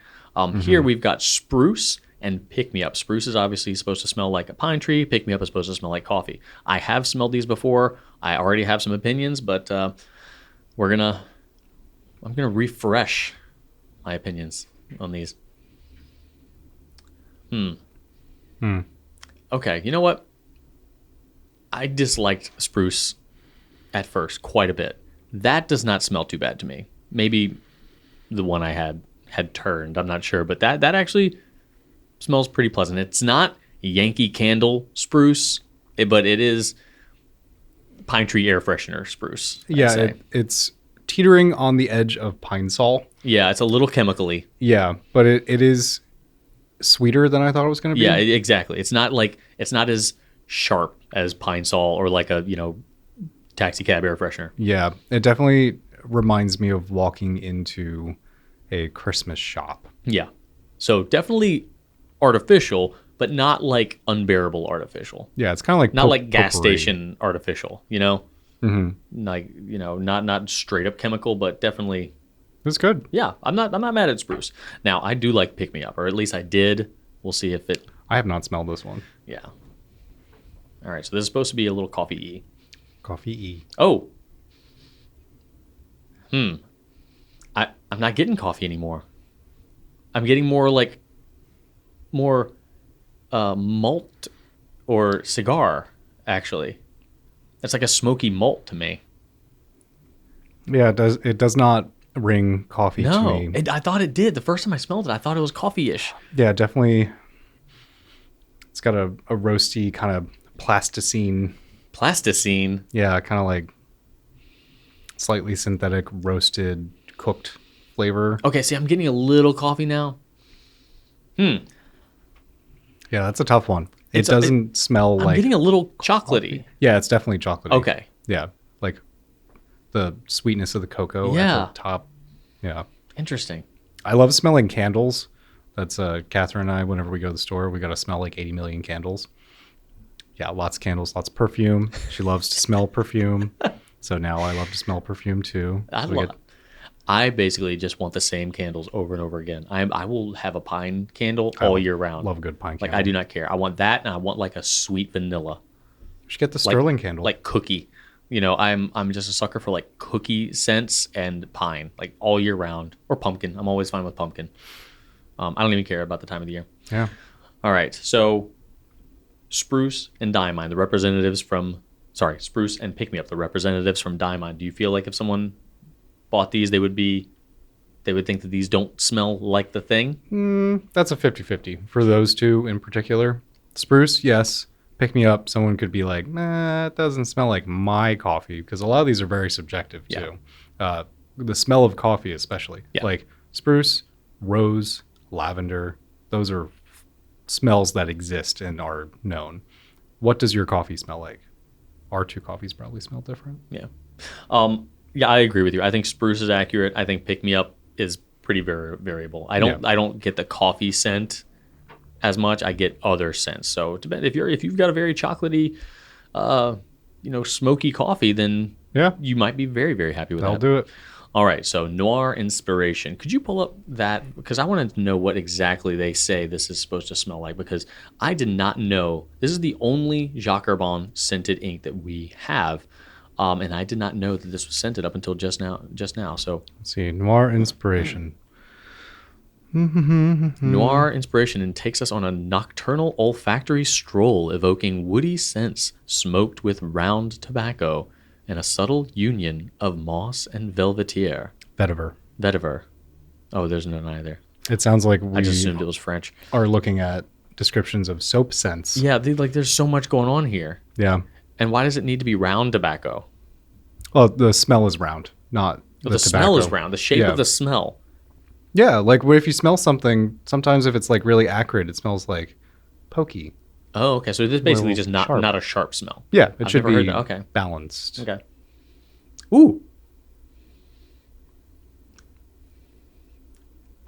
Here we've got Spruce and Pick Me Up. Spruce is obviously supposed to smell like a pine tree. Pick Me Up is supposed to smell like coffee. I have smelled these before. I already have some opinions, but I'm gonna refresh my opinions on these. Okay, you know what? I disliked Spruce at first quite a bit. That does not smell too bad to me. Maybe the one I had turned. I'm not sure, but that actually smells pretty pleasant. It's not Yankee Candle Spruce, but it is pine tree air freshener spruce. Yeah, it's teetering on the edge of Pine Sol. Yeah, it's a little chemically. Yeah, but it is sweeter than I thought it was going to be. Yeah, exactly. It's not as sharp as Pine Sol or like a taxi cab air freshener. Yeah, it definitely reminds me of walking into a Christmas shop. Yeah, so definitely artificial, but not like unbearable artificial. Yeah, it's kind of like not like gas potpourri. station artificial, like not straight up chemical, but definitely. It's good. Yeah, I'm not mad at Spruce. Now I do like Pick Me Up, or at least I did. We'll see if it. I have not smelled this one. Yeah. All right, so this is supposed to be a little coffee-y. Coffee-y. Oh. I'm not getting coffee anymore. I'm getting more malt or cigar, actually. It's like a smoky malt to me. Yeah, it does not ring coffee to me. No, I thought it did. The first time I smelled it, I thought it was coffee-ish. Yeah, definitely. It's got a roasty kind of plasticine. Plasticine? Yeah, kind of like slightly synthetic, roasted, cooked flavor. Okay, see, I'm getting a little coffee now. Yeah, that's a tough one. It doesn't smell like... I'm getting a little chocolatey. Yeah, it's definitely chocolatey. Okay. Yeah, like the sweetness of the cocoa Yeah. at the top. Yeah. Interesting. I love smelling candles. That's Catherine and I, whenever we go to the store, we got to smell like 80 million candles. Yeah, lots of candles, lots of perfume. She loves to smell perfume. So now I love to smell perfume too. I basically just want the same candles over and over again. I will have a pine candle all year round. Love a good pine candle. Like, I do not care. I want that, and I want like a sweet vanilla. You should get the Sterling candle. Like cookie. I'm just a sucker for like cookie scents and pine, like all year round. Or pumpkin. I'm always fine with pumpkin. I don't even care about the time of the year. Yeah. All right. So Spruce and Diamine, the representatives from... Sorry, Spruce and Pick Me Up, the representatives from Diamine. Do you feel like if someone bought these, they would think that these don't smell like the thing? That's a 50-50 for those two in particular. Spruce, yes. Pick Me Up, someone could be like, nah, it doesn't smell like my coffee, because a lot of these are very subjective too. The smell of coffee especially. Yeah. Like spruce, rose, lavender, those are smells that exist and are known. What does your coffee smell like? Our two coffees probably smell different. Yeah. Yeah, I agree with you. I think Spruce is accurate. I think Pick Me Up is pretty variable. I don't get the coffee scent as much. I get other scents. So if you've got a very chocolatey, smoky coffee, then you might be very, very happy with that. I'll do it. All right. So Noir Inspiration. Could you pull up that? Because I wanted to know what exactly they say this is supposed to smell like, because I did not know. This is the only Jacques Herbin scented ink that we have. And I did not know that this was scented up until just now. So let's see. Noir Inspiration. Noir Inspiration, and takes us on a nocturnal olfactory stroll evoking woody scents smoked with round tobacco and a subtle union of moss and velvetier. Vetiver. Oh, there's none either. It sounds like I just assumed it was French. Are looking at descriptions of soap scents. Yeah, there's so much going on here. Yeah. And why does it need to be round tobacco? Well, the smell is round, not the smell is round. The shape of the smell. Yeah, like what if you smell something, sometimes if it's like really acrid, it smells like pokey. Oh, okay. So this is basically Little just sharp. not a sharp smell. Yeah, it I've should never heard be that. Okay. balanced. Okay. Ooh.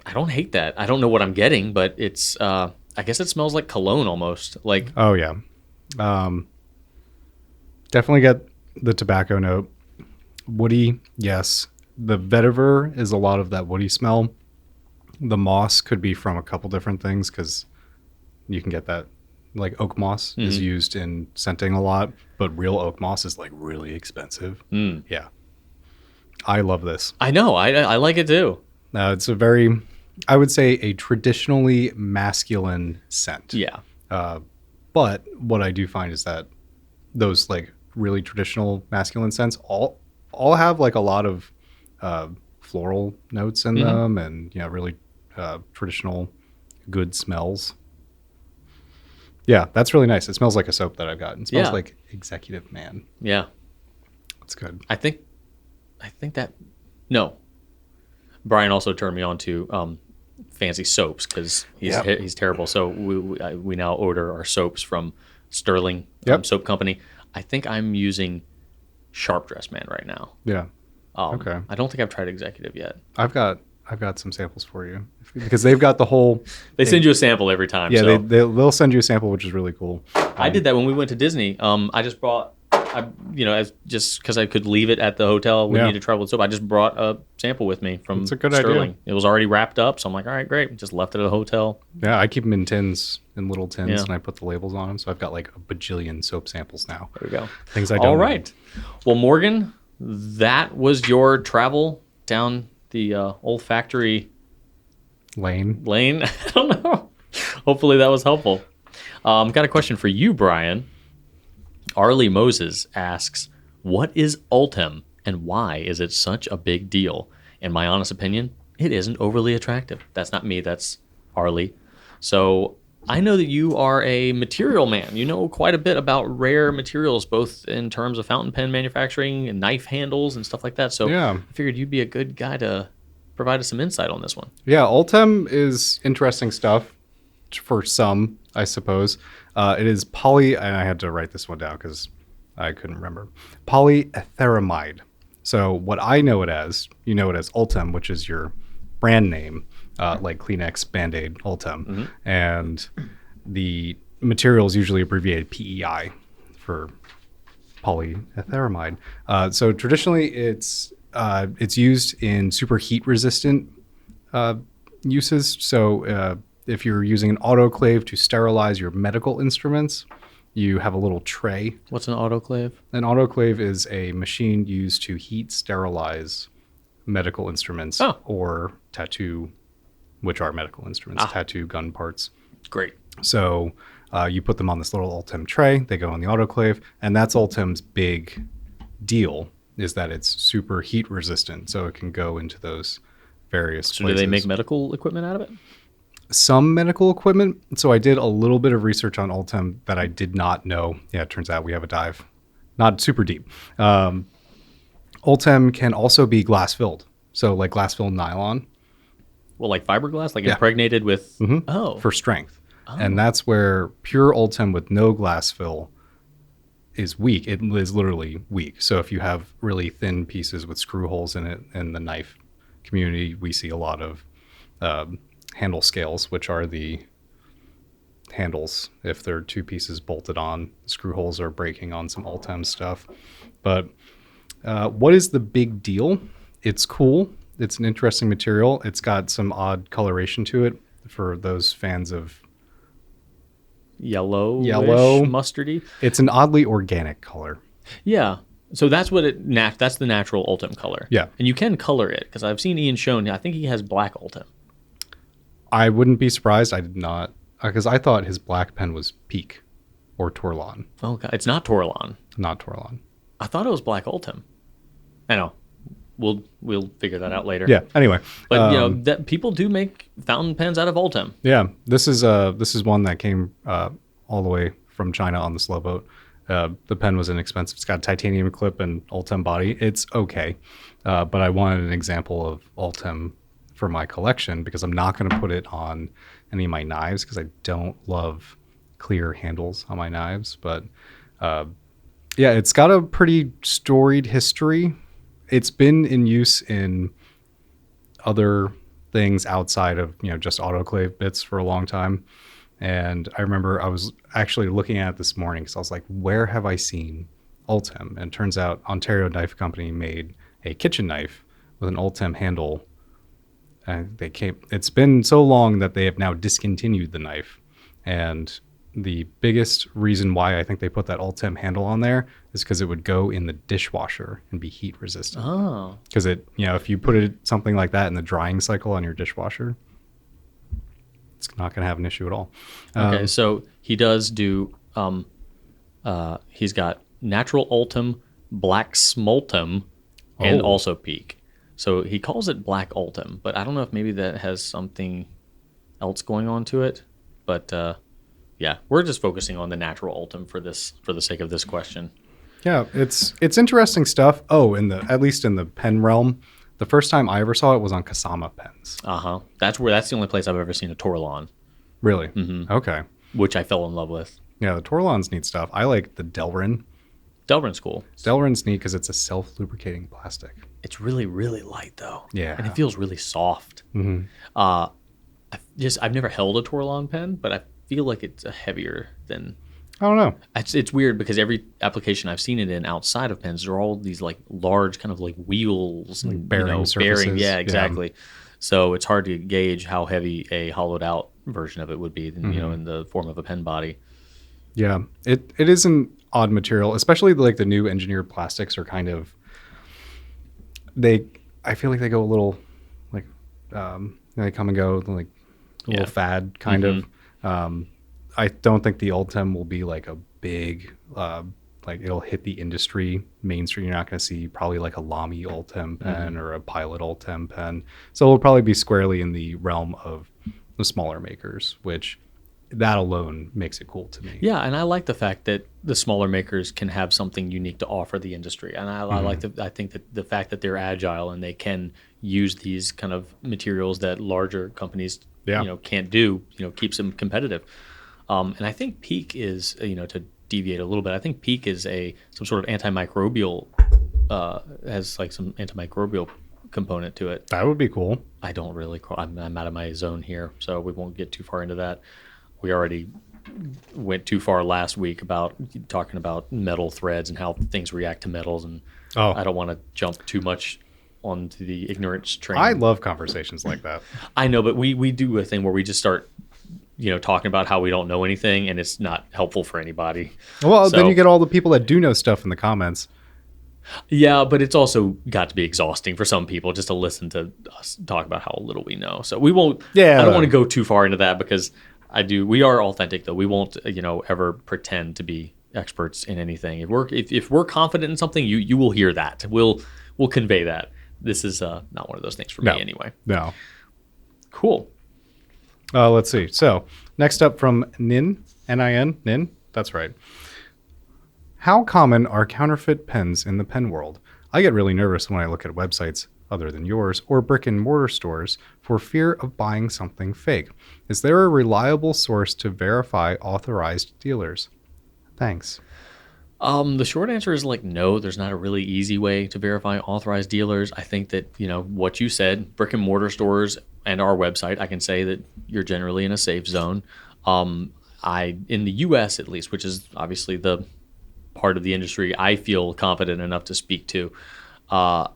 I don't hate that. I don't know what I'm getting, but it's I guess it smells like cologne almost. Like Oh yeah, definitely get the tobacco note. Woody, yes. The vetiver is a lot of that woody smell. The moss could be from a couple different things because you can get that. Like oak moss is used in scenting a lot, but real oak moss is like really expensive. Yeah, I love this. I know. I like it too. It's a very, I would say, a traditionally masculine scent. Yeah. But what I do find is that those like really traditional masculine scents all have like a lot of floral notes in them, and really traditional good smells. Yeah, that's really nice. It smells like a soap that I've got. It smells like Executive Man. Yeah. That's good. I think that no. Brian also turned me on to fancy soaps because he's terrible. So we now order our soaps from Sterling Soap Company. I think I'm using Sharp Dress Man right now. Yeah. Okay. I don't think I've tried Executive yet. I've got some samples for you because they've got the whole. They send you a sample every time. Yeah, so. they'll send you a sample, which is really cool. I did that when we went to Disney. I just brought, just because I could leave it at the hotel when we need to travel with soap. I just brought a sample with me from Sterling. Idea. It was already wrapped up, so I'm like, all right, great. Just left it at a hotel. Yeah, I keep them in tins, in little tins, and I put the labels on them. So I've got like a bajillion soap samples now. There we go. Things I don't. All right. Well, Morgan, that was your travel down the olfactory lane. I don't know. Hopefully that was helpful. Got a question for you, Brian. Arlie Moses asks, what is Ultem and why is it such a big deal? In my honest opinion, it isn't overly attractive. That's not me, that's Arlie. So I know that you are a material man. You know quite a bit about rare materials, both in terms of fountain pen manufacturing and knife handles and stuff like that. So I figured you'd be a good guy to provide us some insight on this one. Yeah, Ultem is interesting stuff for some, I suppose. It is and I had to write this one down because I couldn't remember. Polyetheramide. So what I know it as, you know it as Ultem, which is your brand name, like Kleenex, Band-Aid, Ultem. And the material is usually abbreviated PEI for polyetheramide. So traditionally it's used in super heat resistant uses. So if you're using an autoclave to sterilize your medical instruments, you have a little tray. What's an autoclave? An autoclave is a machine used to heat sterilize medical instruments or tattoo, which are medical instruments, tattoo gun parts. Great. So you put them on this little Ultem tray. They go in the autoclave, and that's Ultem's big deal, is that it's super heat resistant, so it can go into those various places. Do they make medical equipment out of it? Some medical equipment. So I did a little bit of research on Ultem that I did not know. Yeah, it turns out we have a dive. Not super deep. Ultem can also be glass filled. So like glass filled nylon. Well, like fiberglass, like impregnated with... For strength. And that's where pure Ultem with no glass fill is weak. It is literally weak. So if you have really thin pieces with screw holes in it, in the knife community, we see a lot of handle scales, which are the handles if they're two pieces bolted on. Screw holes are breaking on some Ultem stuff. But what is the big deal? It's cool. It's an interesting material. It's got some odd coloration to it for those fans of yellow mustardy. It's an oddly organic color. Yeah. So that's what that's the natural Ultem color. Yeah. And you can color it because I've seen Ian shown. I think he has black Ultem. I wouldn't be surprised. I did not, because I thought his black pen was Peak or Torlon. Oh, God. It's not Torlon. Not Torlon. I thought it was black Ultem. I know. We'll figure that out later. Yeah. Anyway, but that people do make fountain pens out of Ultem. Yeah. This is one that came all the way from China on the slow boat. The pen was inexpensive. It's got a titanium clip and Ultem body. It's okay, but I wanted an example of Ultem for my collection because I'm not going to put it on any of my knives because I don't love clear handles on my knives. But yeah, it's got a pretty storied history. It's been in use in other things outside of, just autoclave bits for a long time. And I remember I was actually looking at it this morning because I was like, where have I seen Ultem? And it turns out Ontario Knife Company made a kitchen knife with an Ultem handle. And it's been so long that they have now discontinued the knife. And the biggest reason why I think they put that Ultem handle on there is because it would go in the dishwasher and be heat resistant. Oh. Because if you put something like that in the drying cycle on your dishwasher, it's not going to have an issue at all. Okay, so he does do, he's got natural Ultem, black Smoltem, and also Peak. So he calls it black Ultem, but I don't know if maybe that has something else going on to it. But yeah, we're just focusing on the natural Ultem for the sake of this question. Yeah, it's interesting stuff. Oh, at least in the pen realm, the first time I ever saw it was on Kasama pens. That's the only place I've ever seen a Torlon. Really? Mm-hmm. Okay. Which I fell in love with. Yeah, the Torlon's neat stuff. I like the Delrin. Delrin's cool. Delrin's neat because it's a self-lubricating plastic. It's really, really light though. Yeah. And it feels really soft. Mm-hmm. I've never held a Torlon pen, but I feel like it's heavier than... I don't know. It's weird because every application I've seen it in outside of pens are all these like large kind of like wheels and bearing surfaces. Yeah, exactly. Yeah. So it's hard to gauge how heavy a hollowed out version of it would be, in the form of a pen body. Yeah, it is an odd material, especially like the new engineered plastics are kind of... I feel like they go a little like they come and go like a little fad kind of. I don't think the Ultem will be like a big like it'll hit the industry mainstream. You're not going to see probably like a Lamy Ultem pen or a Pilot Ultem pen. So it'll probably be squarely in the realm of the smaller makers, which that alone makes it cool to me. Yeah, and I like the fact that the smaller makers can have something unique to offer the industry, and I think that the fact that they're agile and they can use these kind of materials that larger companies can't do, keeps them competitive. And I think Peak is, to deviate a little bit, I think Peak is some sort of antimicrobial, has like some antimicrobial component to it. That would be cool. I don't really, I'm out of my zone here, so we won't get too far into that. We already went too far last week about talking about metal threads and how things react to metals, and I don't want to jump too much onto the ignorance train. I love conversations like that. I know, but we do a thing where we just start talking about how we don't know anything, and it's not helpful for anybody. Well, then you get all the people that do know stuff in the comments. Yeah, but it's also got to be exhausting for some people just to listen to us talk about how little we know. So we won't. Yeah, I don't want to go too far into that because we are authentic though. We won't ever pretend to be experts in anything. If we're confident in something, you will hear that. We'll convey that. This is not one of those things for me anyway. No. Cool. Let's see. So next up from Nin, N-I-N, Nin. That's right. How common are counterfeit pens in the pen world? I get really nervous when I look at websites other than yours or brick and mortar stores for fear of buying something fake. Is there a reliable source to verify authorized dealers? Thanks. The short answer is no, there's not a really easy way to verify authorized dealers. I think that, what you said, brick and mortar stores and our website, I can say that you're generally in a safe zone. In the US at least, which is obviously the part of the industry I feel confident enough to speak to, I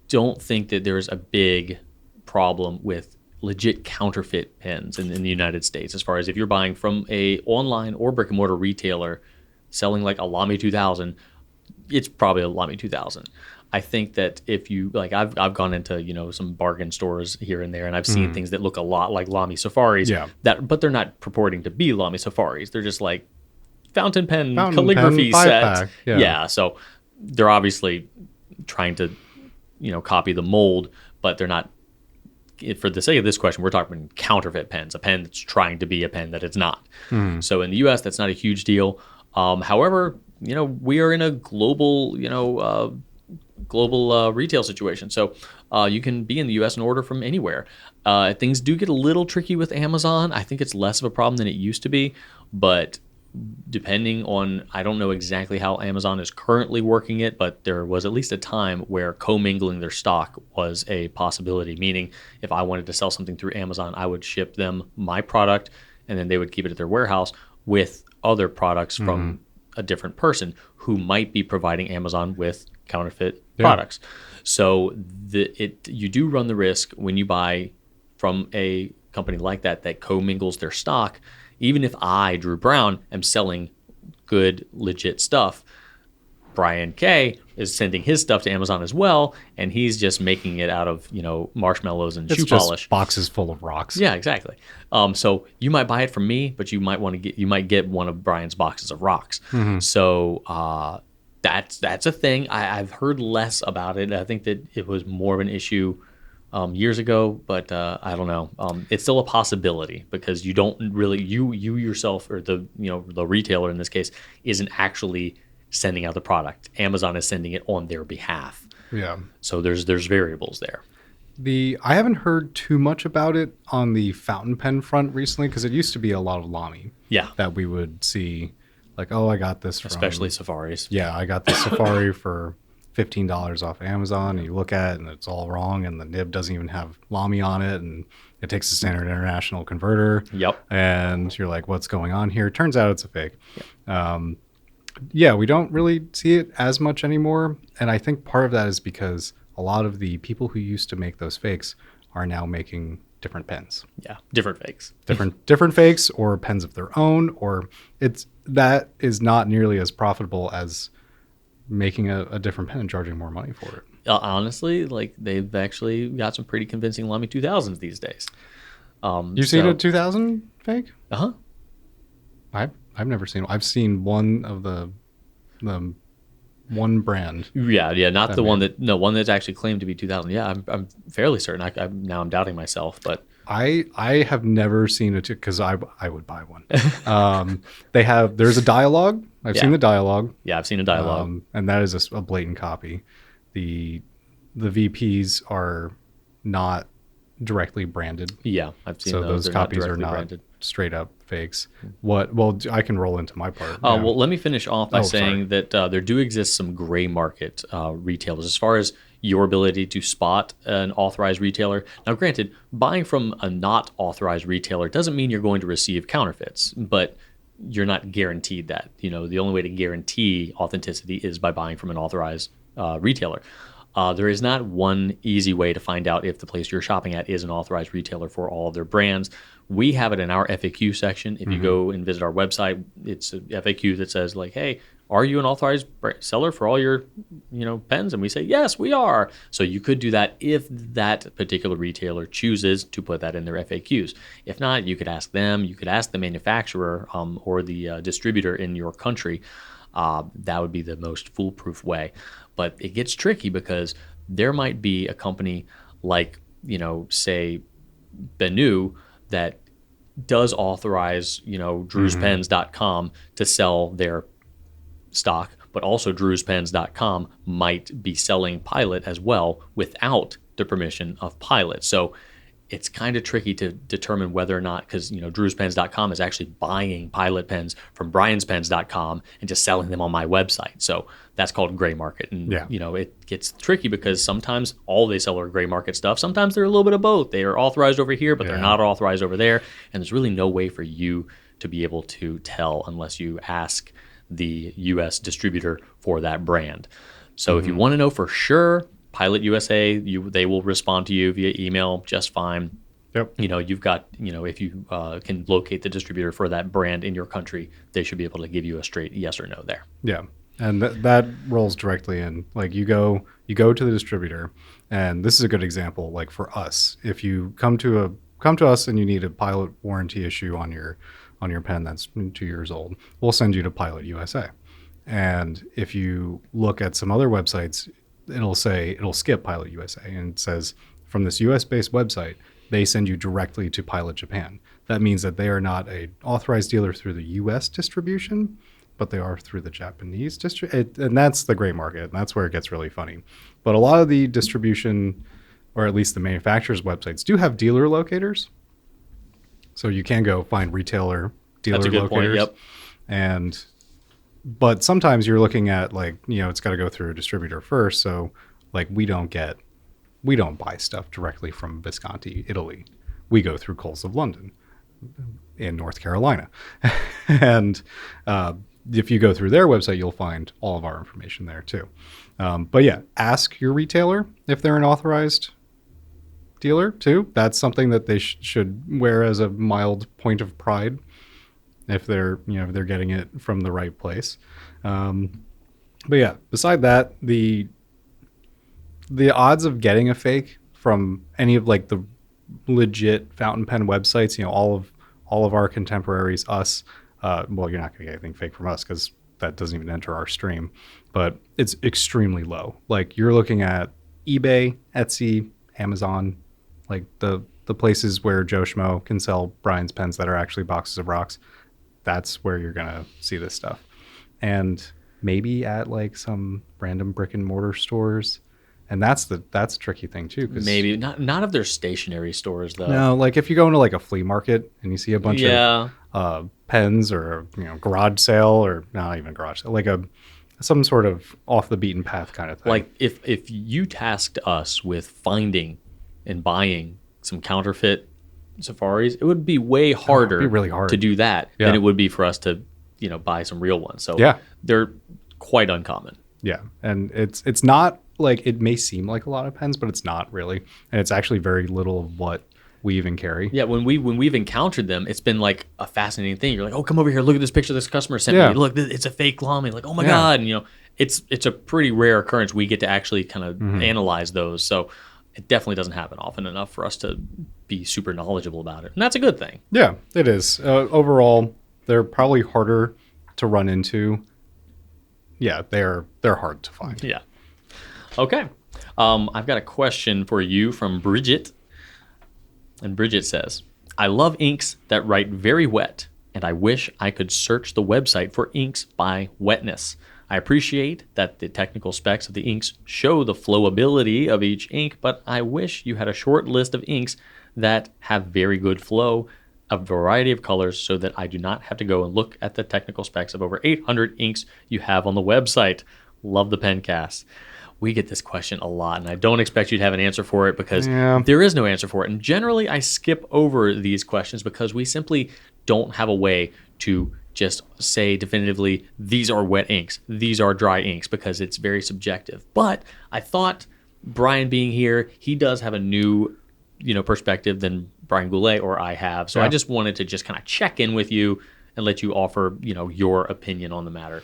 don't think that there's a big problem with legit counterfeit pens in the United States, as far as if you're buying from a online or brick and mortar retailer selling like a Lamy 2000, it's probably a Lamy 2000. I think that if you I've gone into some bargain stores here and there, and I've seen things that look a lot like Lamy Safaris, but they're not purporting to be Lamy Safaris. They're just like fountain pen calligraphy set. Yeah, so they're obviously trying to copy the mold, but they're not. For the sake of this question, we're talking counterfeit pens, a pen that's trying to be a pen that it's not. So in the US, that's not a huge deal. However, we are in a global retail situation. So you can be in the U.S. and order from anywhere. Things do get a little tricky with Amazon. I think it's less of a problem than it used to be, but depending on, I don't know exactly how Amazon is currently working it, but there was at least a time where commingling their stock was a possibility, meaning if I wanted to sell something through Amazon, I would ship them my product and then they would keep it at their warehouse with other products from a different person who might be providing Amazon with counterfeit products. So you do run the risk when you buy from a company like that commingles their stock. Even if I, Drew Brown, am selling good, legit stuff, Brian K is sending his stuff to Amazon as well, and he's just making it out of marshmallows and shoe polish. Boxes full of rocks. Yeah, exactly. So you might buy it from me, but you might get one of Brian's boxes of rocks. So that's a thing. I've heard less about it. I think that it was more of an issue years ago, but I don't know. It's still a possibility because you don't really you yourself or the retailer in this case isn't actually sending out the product. Amazon is sending it on their behalf. Yeah. So there's variables there. I haven't heard too much about it on the fountain pen front recently because it used to be a lot of Lamy. Yeah. That we would see, like, oh, I got this from, especially Safaris. Yeah, I got this Safari for $15 off Amazon, and you look at it and it's all wrong, and the nib doesn't even have Lamy on it, and it takes a standard international converter. Yep. And you're like, what's going on here? Turns out it's a fake. Yeah, we don't really see it as much anymore, and I think part of that is because a lot of the people who used to make those fakes are now making different pens. Yeah, different fakes. different fakes or pens of their own, or that is not nearly as profitable as making a different pen and charging more money for it. Honestly, like they've actually got some pretty convincing Lamy 2000s these days. You've seen a 2000 fake? Uh-huh. I've never seen. I've seen one of the one brand. Yeah, not the one one that's actually claimed to be 2000. Yeah, I'm fairly certain. I'm doubting myself, but I have never seen it because I would buy one. There's a dialogue. I've seen the dialogue. Yeah, I've seen a dialogue, and that is a blatant copy. The VPs are not directly branded. Yeah, I've seen so those copies are not branded. Straight up fakes. Well, I can roll into my part. Well, let me finish off by saying that there do exist some gray market retailers as far as your ability to spot an authorized retailer. Now, granted, buying from a not authorized retailer doesn't mean you're going to receive counterfeits, but you're not guaranteed that. The only way to guarantee authenticity is by buying from an authorized retailer. There is not one easy way to find out if the place you're shopping at is an authorized retailer for all of their brands. We have it in our FAQ section. If you go and visit our website, it's a FAQ that says like, hey, are you an authorized seller for all your pens? And we say, yes, we are. So you could do that if that particular retailer chooses to put that in their FAQs. If not, you could ask them. You could ask the manufacturer or the distributor in your country. That would be the most foolproof way. But it gets tricky because there might be a company like, say, Benu that does authorize, drewspens.com to sell their stock, but also drewspens.com might be selling Pilot as well without the permission of Pilot. So it's kind of tricky to determine whether or not, because drewspens.com is actually buying Pilot pens from brianspens.com and just selling them on my website. So that's called gray market. And it gets tricky because sometimes all they sell are gray market stuff. Sometimes they're a little bit of both. They are authorized over here, but they're not authorized over there. And there's really no way for you to be able to tell unless you ask the US distributor for that brand. So if you want to know for sure, Pilot USA, they will respond to you via email just fine. Yep. You've got, if you can locate the distributor for that brand in your country, they should be able to give you a straight yes or no there. Yeah. And that rolls directly in. Like you go to the distributor, and this is a good example. Like for us, if you come to us and you need a Pilot warranty issue on your pen that's 2 years old, we'll send you to Pilot USA. And if you look at some other websites, it'll skip Pilot USA, and it says from this US-based website, they send you directly to Pilot Japan. That means that they are not an authorized dealer through the US distribution, but they are through the Japanese distribution. And that's the gray market, and that's where it gets really funny. But a lot of the distribution or at least the manufacturer's websites, do have dealer locators. So you can go find dealer That's a good locators. point. Yep. But sometimes you're looking at like, it's got to go through a distributor first. So like we don't buy stuff directly from Visconti, Italy. We go through Coles of London in North Carolina. And if you go through their website, you'll find all of our information there too. But yeah, ask your retailer if they're an authorized dealer too. That's something that they should wear as a mild point of pride if they're getting it from the right place. But yeah, beside that, the odds of getting a fake from any of like the legit fountain pen websites, all of our contemporaries, us, well, you're not going to get anything fake from us because that doesn't even enter our stream, but it's extremely low. Like you're looking at eBay, Etsy, Amazon, like the places where Joe Schmo can sell Brian's pens that are actually boxes of rocks. That's where you're going to see this stuff. And maybe at like some random brick and mortar stores. And that's a tricky thing too. Cause maybe not of their stationary stores though. No, like if you go into like a flea market and you see a bunch of pens or garage sale, or not even garage sale, like some sort of off the beaten path kind of thing. Like if you tasked us with finding and buying some counterfeit safaris, it would be way harder, it'd be really hard to do that than it would be for us to buy some real ones. So they're quite uncommon. Yeah, and it's not like, it may seem like a lot of pens, but it's not really, and it's actually very little of what we even carry. Yeah, when we've encountered them, it's been like a fascinating thing. You're like, oh, come over here, look at this picture this customer sent me. Look, it's a fake Lamy. Like, oh my god, and it's a pretty rare occurrence. We get to actually kind of analyze those, so it definitely doesn't happen often enough for us to be super knowledgeable about it, and that's a good thing. Yeah, it is. Overall, they're probably harder to run into. Yeah, they're hard to find. Yeah. Okay. I've got a question for you from Bridget. And Bridget says, I love inks that write very wet, and I wish I could search the website for inks by wetness. I appreciate that the technical specs of the inks show the flowability of each ink, but I wish you had a short list of inks that have very good flow, a variety of colors, so that I do not have to go and look at the technical specs of over 800 inks you have on the website. Love the Pencast. We get this question a lot, and I don't expect you to have an answer for it because there is no answer for it. And generally, I skip over these questions because we simply don't have a way to just say definitively, these are wet inks, these are dry inks, because it's very subjective. But I thought Brian being here, he does have a new perspective than Brian Goulet or I have. So I just wanted to just kind of check in with you and let you offer, your opinion on the matter.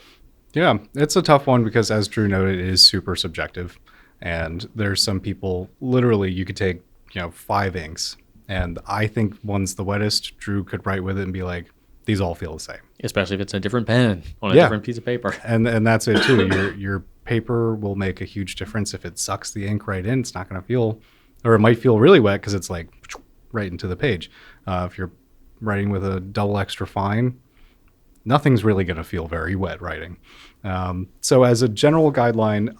Yeah, it's a tough one because, as Drew noted, it is super subjective. And there's some people, literally, you could take, 5 inks. And I think one's the wettest. Drew could write with it and be like, these all feel the same. Especially if it's a different pen on a different piece of paper. And that's it, too. Your paper will make a huge difference. If it sucks the ink right in, it's not going to feel, or it might feel really wet because it's like right into the page. If you're writing with a double extra fine, nothing's really going to feel very wet writing. So as a general guideline,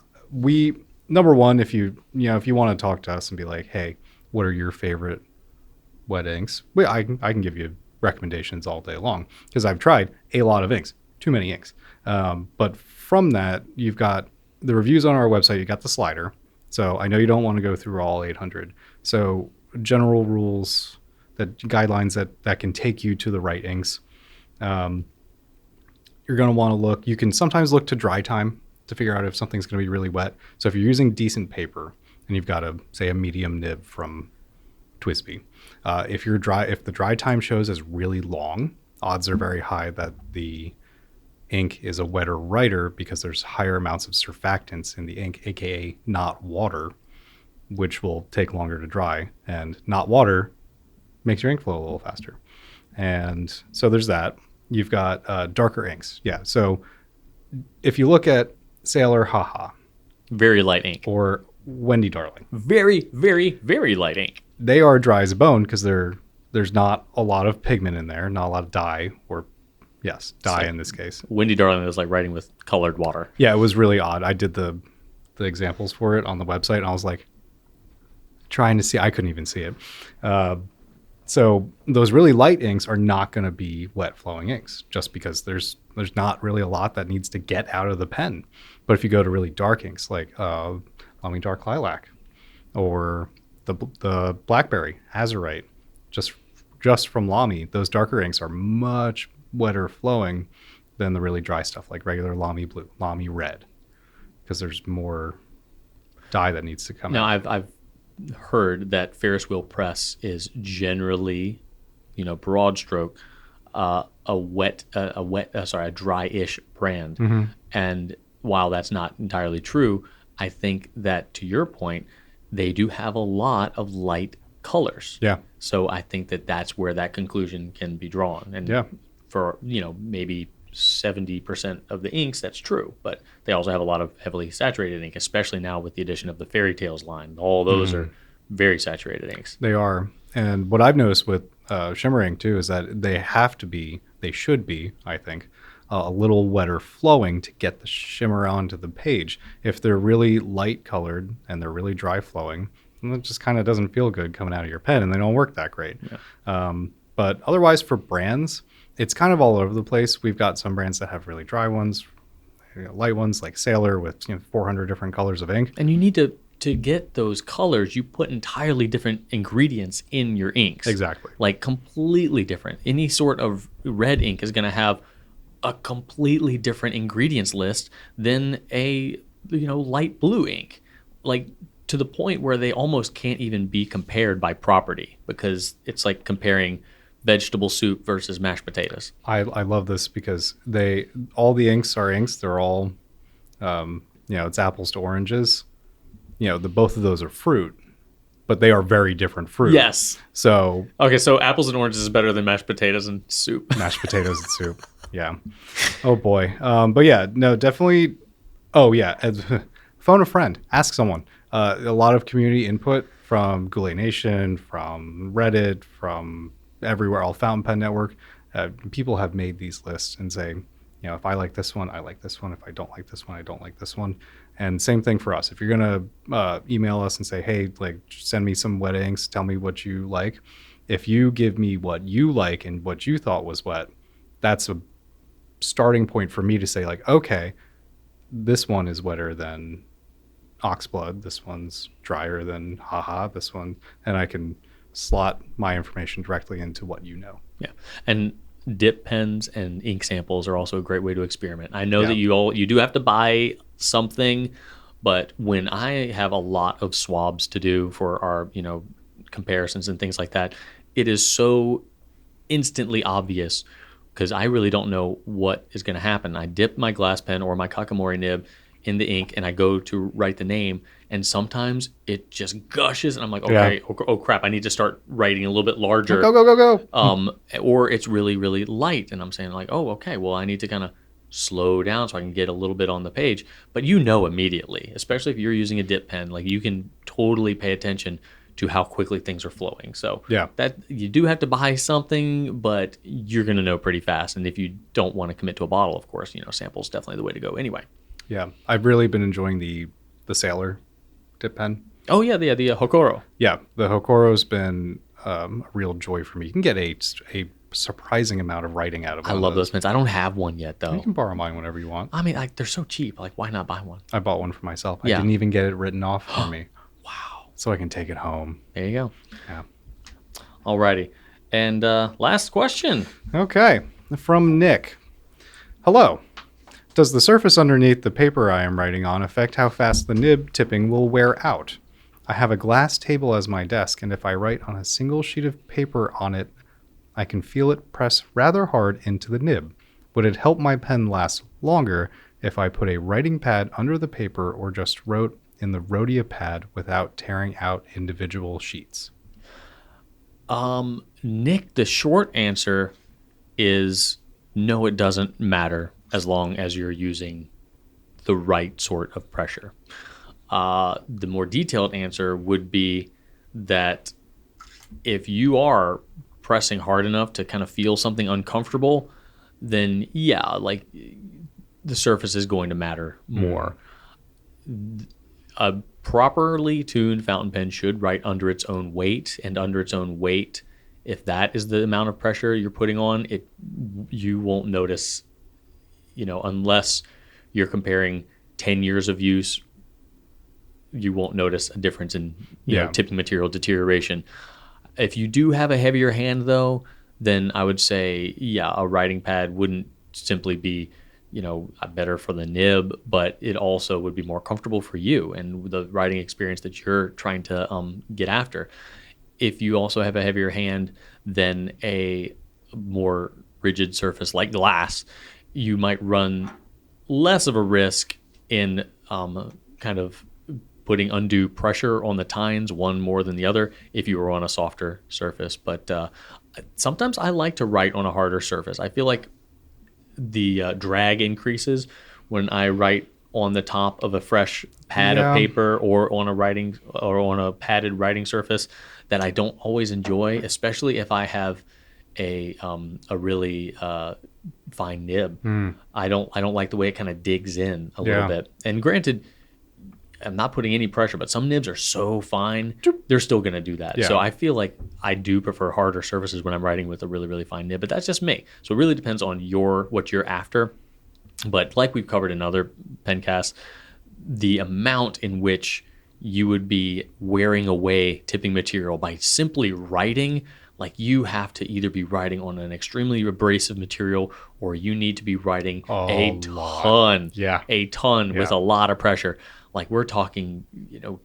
number one, if you want to talk to us and be like, hey, what are your favorite wet inks? I can give you recommendations all day long because I've tried a lot of inks, too many inks. But from that, you've got the reviews on our website, you got the slider. So I know you don't want to go through all 800. So general rules, guidelines that can take you to the right inks. You're going to want to look. You can sometimes look to dry time to figure out if something's going to be really wet. So if you're using decent paper and you've got a medium nib from Twisby, if the dry time shows as really long, odds are very high that the ink is a wetter writer because there's higher amounts of surfactants in the ink, aka not water, which will take longer to dry, and not water makes your ink flow a little faster. And so there's that. You've got darker inks. Yeah. So if you look at Sailor Haha, very light ink, or Wendy Darling, very, very, very light ink. They are dry as a bone because there's not a lot of pigment in there, not a lot of dye, or dye in this case. Wendy Darling is like writing with colored water. Yeah, it was really odd. I did the examples for it on the website, and I was like, trying to see. I couldn't even see it. So those really light inks are not going to be wet flowing inks, just because there's not really a lot that needs to get out of the pen. But if you go to really dark inks like Lamy Dark Lilac or the Blackberry Azurite, just from Lamy, those darker inks are much wetter flowing than the really dry stuff like regular Lamy Blue, Lamy Red, because there's more dye that needs to come out. Now, I've heard that Ferris wheel press is generally, broad stroke, a dry-ish brand. Mm-hmm. And while that's not entirely true, I think that, to your point, they do have a lot of light colors. Yeah. So I think that that's where that conclusion can be drawn. And Yeah. for, maybe 70% of the inks, that's true. But they also have a lot of heavily saturated ink, especially now with the addition of the Fairy Tales line. All those are very saturated inks. They are. And what I've noticed with shimmer ink too is that they should be, I think, a little wetter flowing to get the shimmer onto the page. If they're really light colored and they're really dry flowing, then it just kind of doesn't feel good coming out of your pen, and they don't work that great. Yeah. But otherwise, for brands, it's kind of all over the place. We've got some brands that have really dry ones, light ones like Sailor with 400 different colors of ink. And you need to get those colors, you put entirely different ingredients in your inks. Exactly. Like completely different. Any sort of red ink is going to have a completely different ingredients list than a light blue ink. Like to the point where they almost can't even be compared by property, because it's like comparing vegetable soup versus mashed potatoes. I love this because all the inks are inks. They're all, it's apples to oranges. Both of those are fruit, but they are very different fruit. Yes. So okay, so apples and oranges is better than mashed potatoes and soup. Mashed potatoes and soup. Yeah. Oh boy. But yeah, no, definitely. Oh yeah. Phone a friend. Ask someone. A lot of community input from Goulet Nation, from Reddit, from everywhere, all Fountain Pen Network. People have made these lists and say, if I like this one, I like this one. If I don't like this one, I don't like this one. And same thing for us. If you're going to email us and say, hey, send me some wet inks, tell me what you like. If you give me what you like and what you thought was wet, that's a starting point for me to say, okay, this one is wetter than Oxblood. This one's drier than Haha. This one, and I can slot my information directly into what you know. Yeah. And dip pens and ink samples are also a great way to experiment. I know that you do have to buy something, but when I have a lot of swabs to do for our, comparisons and things like that, it is so instantly obvious because I really don't know what is going to happen. I dip my glass pen or my Kakamori nib in the ink and I go to write the name, and sometimes it just gushes and I'm like, okay, oh crap, I need to start writing a little bit larger. Go. Or it's really, really light and I'm saying oh, okay, well, I need to kind of slow down so I can get a little bit on the page. But immediately, especially if you're using a dip pen, you can totally pay attention to how quickly things are flowing. So that you do have to buy something, but you're going to know pretty fast. And if you don't want to commit to a bottle, of course, sample's definitely the way to go anyway. Yeah, I've really been enjoying the Sailor dip pen. Oh yeah, the Hokoro. Yeah, the Hokoro's been a real joy for me. You can get a surprising amount of writing out of it. I love those pens. I don't have one yet though. You can borrow mine whenever you want. I mean, they're so cheap. Why not buy one? I bought one for myself. I didn't even get it written off for me. Wow. So I can take it home. There you go. Yeah. Alrighty. And last question. Okay. From Nick. Hello. Does the surface underneath the paper I am writing on affect how fast the nib tipping will wear out? I have a glass table as my desk, and if I write on a single sheet of paper on it, I can feel it press rather hard into the nib. Would it help my pen last longer if I put a writing pad under the paper or just wrote in the Rhodia pad without tearing out individual sheets? Nick, the short answer is no, it doesn't matter as long as you're using the right sort of pressure. The more detailed answer would be that if you are pressing hard enough to kind of feel something uncomfortable, then the surface is going to matter more. A properly tuned fountain pen should write under its own weight, and under its own weight, if that is the amount of pressure you're putting on it, you won't notice, unless you're comparing 10 years of use, you won't notice a difference in tipping material deterioration. If you do have a heavier hand, though, then I would say, a writing pad wouldn't simply be, better for the nib, but it also would be more comfortable for you and the writing experience that you're trying to get after. If you also have a heavier hand than a more rigid surface like glass, you might run less of a risk in kind of putting undue pressure on the tines, one more than the other, if you were on a softer surface. But sometimes I like to write on a harder surface. I feel like the drag increases when I write on the top of a fresh pad of paper or on a padded writing surface that I don't always enjoy, especially if I have a really fine nib. I don't like the way it kind of digs in a little bit. And granted, I'm not putting any pressure, but some nibs are so fine, they're still going to do that. So I feel like I do prefer harder surfaces when I'm writing with a really, really fine nib, but that's just me. So it really depends on what you're after. But like we've covered in other pencasts, the amount in which you would be wearing away tipping material by simply writing, like you have to either be writing on an extremely abrasive material or you need to be writing a ton with a lot of pressure. Like we're talking,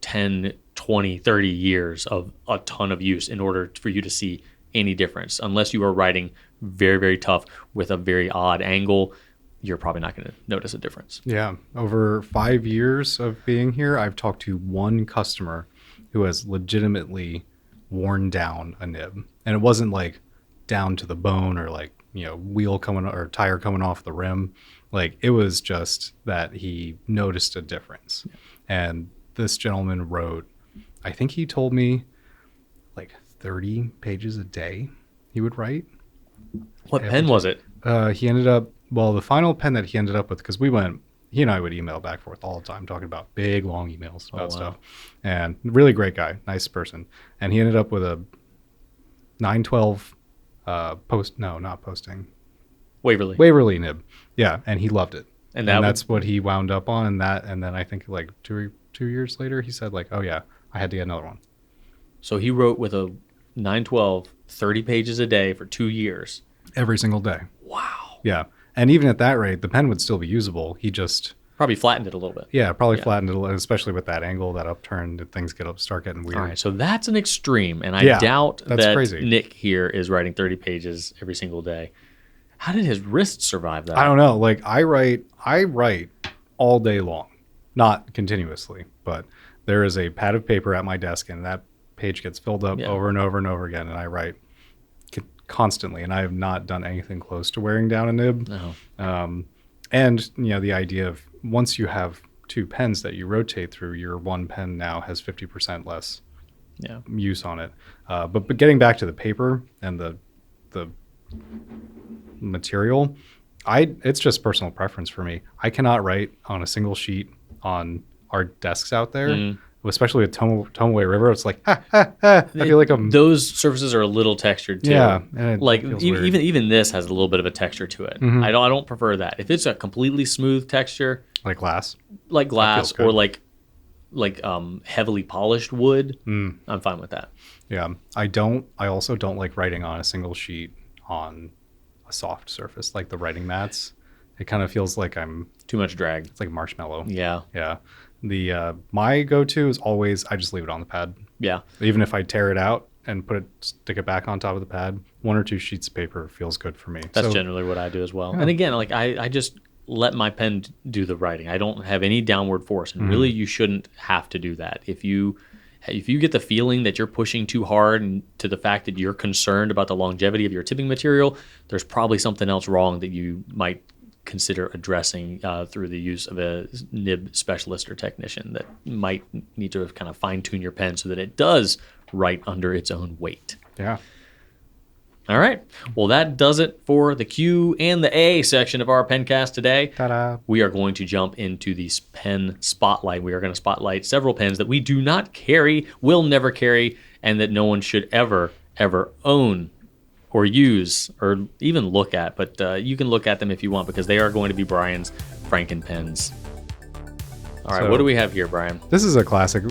10, 20, 30 years of a ton of use in order for you to see any difference. Unless you are writing very, very tough with a very odd angle, you're probably not going to notice a difference. Yeah. Over 5 years of being here, I've talked to one customer who has legitimately worn down a nib. And it wasn't like down to the bone or like, wheel coming or tire coming off the rim. Like it was just that he noticed a difference. And this gentleman wrote, I think he told me like 30 pages a day he would write. What pen was it? He ended up, the final pen that he ended up with, because he and I would email back and forth all the time, talking about big, long emails about stuff. And really great guy, nice person. And he ended up with a 912 Waverly nib. Yeah, and he loved it. And that's what he wound up on. And then I think like two years later, he said like, oh yeah, I had to get another one. So he wrote with a 912, 30 pages a day for 2 years. Every single day. Wow. Yeah. And even at that rate, the pen would still be usable. He just probably flattened it a little bit. Yeah, flattened it, especially with that angle, that upturn, that things start getting weird. All right, so that's an extreme, and I doubt that crazy. Nick here is writing 30 pages every single day. How did his wrist survive that? I don't know. Like I write all day long, not continuously, but there is a pad of paper at my desk, and that page gets filled up over and over and over again, and I write constantly, and I have not done anything close to wearing down a nib. No. And the idea of once you have two pens that you rotate through, your one pen now has 50% less use on it. But getting back to the paper and the material, it's just personal preference for me. I cannot write on a single sheet on our desks out there. Especially with Tomoe River, it's like, I feel like those surfaces are a little textured too. Yeah, like even this has a little bit of a texture to it. Mm-hmm. I don't prefer that. If it's a completely smooth texture, like glass, or like heavily polished wood, I'm fine with that. Yeah, I also don't like writing on a single sheet on a soft surface like the writing mats. It kind of feels like I'm too much drag. It's like marshmallow. Yeah. The my go-to is always I just leave it on the pad. Yeah. Even if I tear it out and stick it back on top of the pad, 1 or 2 sheets of paper feels good for me. That's generally what I do as well. Yeah. And again, like I just let my pen do the writing. I don't have any downward force, and really you shouldn't have to do that. If you get the feeling that you're pushing too hard and to the fact that you're concerned about the longevity of your tipping material, there's probably something else wrong that you might consider addressing through the use of a nib specialist or technician that might need to kind of fine-tune your pen so that it does write under its own weight. Yeah. All right. Well, that does it for the Q and the A section of our Pencast today. Ta-da. We are going to jump into the pen spotlight. We are going to spotlight several pens that we do not carry, will never carry, and that no one should ever own or use or even look at. But you can look at them if you want because they are going to be Brian's Franken-Pens. All right, So, what do we have here, Brian? This is a classic.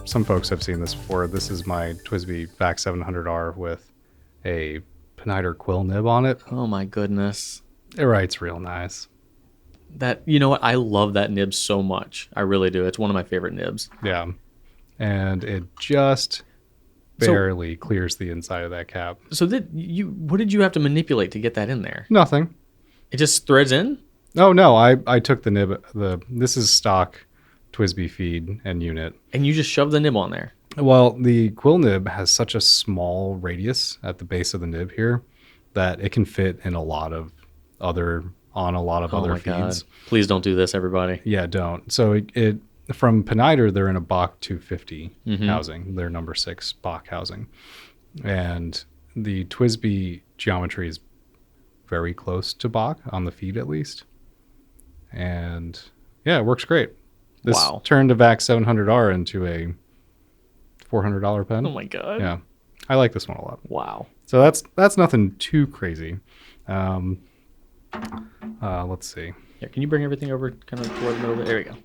Some folks have seen this before. This is my TWSBI VAC 700R with a Peniter quill nib on it. Oh my goodness. It writes real nice. That, you know what? I love that nib so much. I really do. It's one of my favorite nibs. Yeah. And it just barely clears the inside of that cap. So what did you have to manipulate to get that in there? Nothing. It just threads in? Oh, no. I took the nib. This is stock TWSBI feed and unit. And you just shoved the nib on there? Well, the quill nib has such a small radius at the base of the nib here that it can fit in a lot of other feeds. God. Please don't do this, everybody. Yeah, don't. So it from Peniter, they're in a Bach 250 housing. They're number 6 Bach housing. And the TWSBI geometry is very close to Bach on the feed at least. And yeah, it works great. This turned a VAC 700R into a $400 pen. Oh my God. Yeah. I like this one a lot. Wow. So that's nothing too crazy. Let's see. Yeah, can you bring everything over kind of toward the middle? There we go.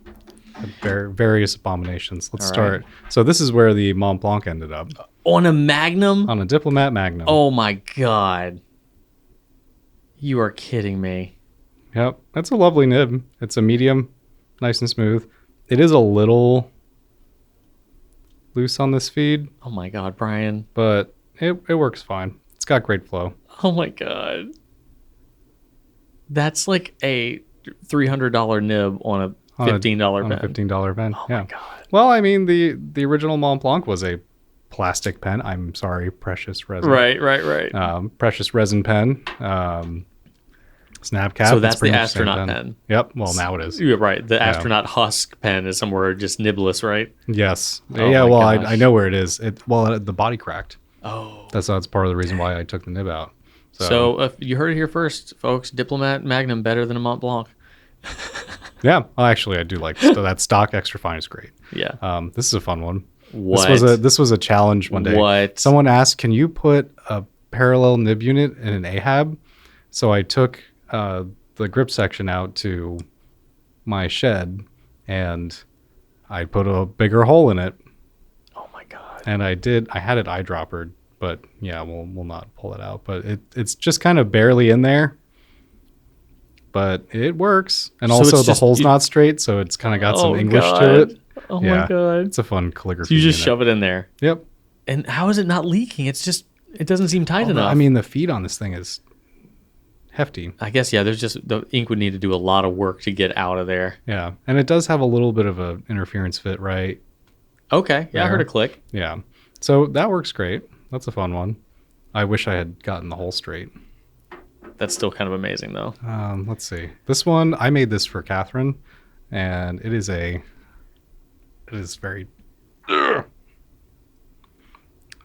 Various abominations. Let's start. So this is where the Mont Blanc ended up. On a Magnum? On a Diplomat Magnum. Oh my God. You are kidding me. Yep. That's a lovely nib. It's a medium, nice and smooth. It is a little loose on this feed. Oh my God, Brian. But it works fine. It's got great flow. Oh my God. That's like a $300 nib on a $15 pen. On a $15 pen. Oh yeah. my God. Well, I mean, the original Mont Blanc was a plastic pen. I'm sorry, precious resin. Right. Precious resin pen. Snap cap. So that's the astronaut pen. Yep. Well, now it is. You're right. The astronaut husk pen is somewhere just nibless, right? Yes. Oh yeah. Well, gosh. I know where it is. The body cracked. Oh. That's part of the reason why I took the nib out. So you heard it here first, folks. Diplomat Magnum better than a Mont Blanc. Yeah. Well, actually, I do like that stock extra fine is great. Yeah. This is a fun one. What? This was a challenge one day. What? Someone asked, "Can you put a parallel nib unit in an AHAB?" So I took the grip section out to my shed and I put a bigger hole in it. Oh my God. And I had it eyedroppered, but yeah, we'll not pull it out. But it's just kind of barely in there. But it works. And So also it's the just- hole's not straight, so it's kind of got some English God. to it. Oh Yeah. my God. It's a fun calligraphy. So you just unit. shove it in there. Yep. And how is it not leaking? It doesn't seem tight enough. I mean, the feed on this thing is hefty. I guess, yeah, the ink would need to do a lot of work to get out of there. Yeah. And it does have a little bit of a interference fit, right? Okay. Yeah, I heard There. a click. Yeah. So that works great. That's a fun one. I wish I had gotten the hole straight. That's still kind of amazing, though. Let's see. This one, I made this for Catherine, and it is very...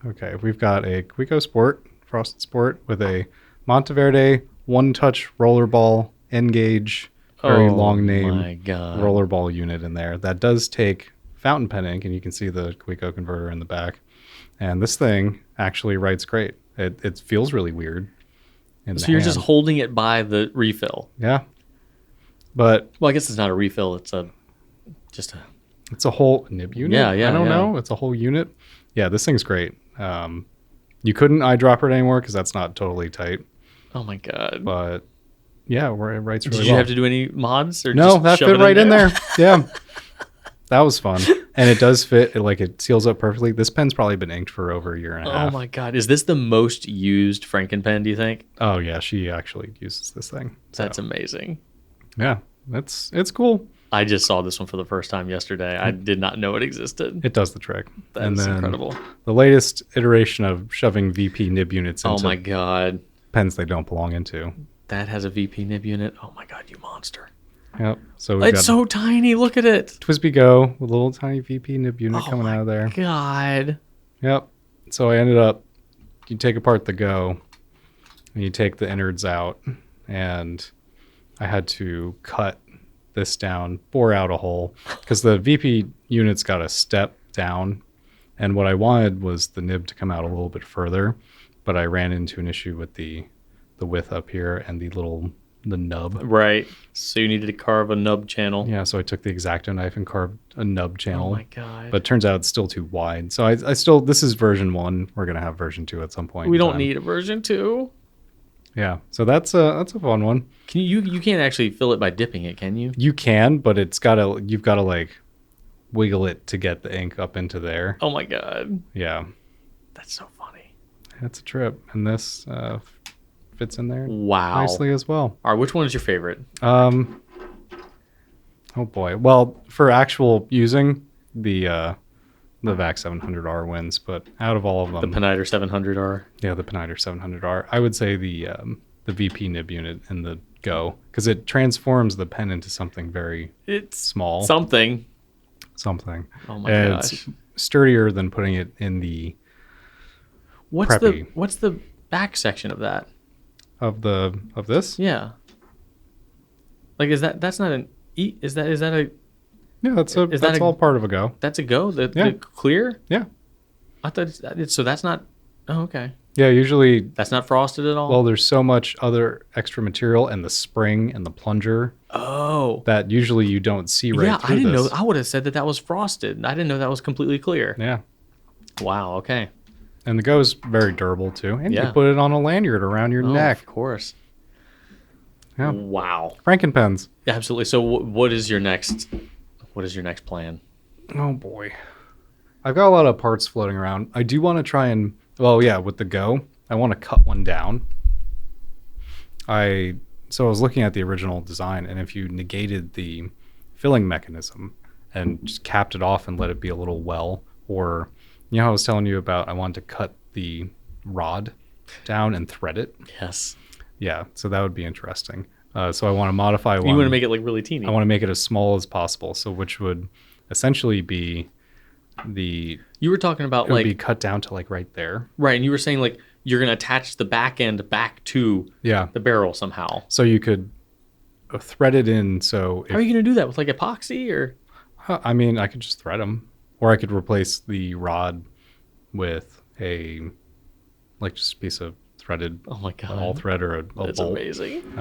Okay, we've got a Quico Sport, Frosted Sport, with a Monteverde one-touch rollerball N-gauge, very long name my God. rollerball unit in there. That does take fountain pen ink, and you can see the Quico converter in the back. And this thing actually writes great. It feels really weird. So you're just holding it by the refill. Yeah. But Well, I guess it's not a refill. It's just a... it's a whole nib unit. Yeah, I don't know. It's a whole unit. Yeah, this thing's great. You couldn't eyedropper it anymore because that's not totally tight. Oh my God. But yeah, it writes really well. Did you have to do any mods? Or No, just that shove fit it right in there. Yeah. That was fun. And it does fit. It seals up perfectly. This pen's probably been inked for over a year and a half. Oh my God. Is this the most used Franken-Pen, do you think? Oh yeah, she actually uses this thing. That's amazing. Yeah, it's cool. I just saw this one for the first time yesterday. I did not know it existed. It does the trick. That is incredible. The latest iteration of shoving VP nib units Oh into my God. pens they don't belong into. That has a VP nib unit. Oh my God, you monster. Yep. So we've It's got so tiny. Look at it. TWSBI Go with a little tiny VP nib unit coming out of there. God. Yep. So I ended up, you take apart the Go, and you take the innards out, and I had to cut this down, bore out a hole, because the VP unit's got a step down, and what I wanted was the nib to come out a little bit further, but I ran into an issue with the width up here and the nub. Right. So you needed to carve a nub channel. Yeah, so I took the X-Acto knife and carved a nub channel. Oh my god. But it turns out it's still too wide. So I still, this is version 1. We're going to have version 2 at some point. We don't need a version 2. Yeah. So that's a fun one. Can you can't actually fill it by dipping it, can you? You can, but you've got to like wiggle it to get the ink up into there. Oh my god. Yeah. That's so funny. That's a trip. And this fits in there nicely as well. All right, which one is your favorite? Oh boy. Well, for actual using, the VAC 700R wins, but out of all of them, The Pineider 700R. Yeah, the Pineider 700R. I would say the VP nib unit in the Go, because it transforms the pen into something very small. Something. Oh my gosh. It's sturdier than putting it in the preppy. What's the back section of that? Of this? Yeah. Like that's not an is that a Yeah, that's all part of a Go. That's a Go? The clear? Yeah. I thought so that's not. Oh, okay. Yeah, usually that's not frosted at all. Well, there's so much other extra material and the spring and the plunger. Oh. That usually you don't see right through I didn't this. know. I would have said that was frosted. I didn't know that was completely clear. Yeah. Wow. Okay. And the Go is very durable too, and you put it on a lanyard around your neck. Of course. Yeah. Wow. Franken-Pens. Absolutely. So, what is your next? What is your next plan? Oh boy, I've got a lot of parts floating around. I do want to try and with the Go, I want to cut one down. I was looking at the original design, and if you negated the filling mechanism and just capped it off and let it be a little well, or how I was telling you about, I wanted to cut the rod down and thread it. Yes. Yeah, so that would be interesting. So I want to modify one. You want to make it like really teeny. I want to make it as small as possible. So which would essentially be the. You were talking about it would be cut down to like right there. Right, and you were saying like you're going to attach the back end back to the barrel somehow. So you could thread it in. So how are you going to do that with like epoxy or? I mean, I could just thread them, or I could replace the rod with just a piece of threaded all thread or a That's bolt. Amazing.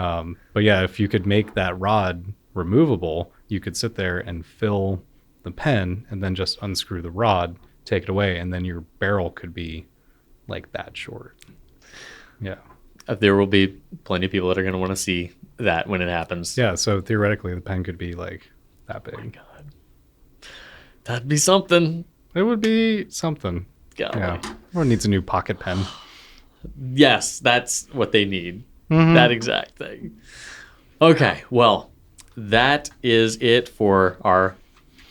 But yeah, if you could make that rod removable, you could sit there and fill the pen and then just unscrew the rod, take it away, and then your barrel could be like that short. Yeah. There will be plenty of people that are going to want to see that when it happens. Yeah, so theoretically the pen could be like that big. Oh my God. That'd be something. It would be something. Golly. Yeah. Everyone needs a new pocket pen. Yes, that's what they need. Mm-hmm. That exact thing. Okay, well, that is it for our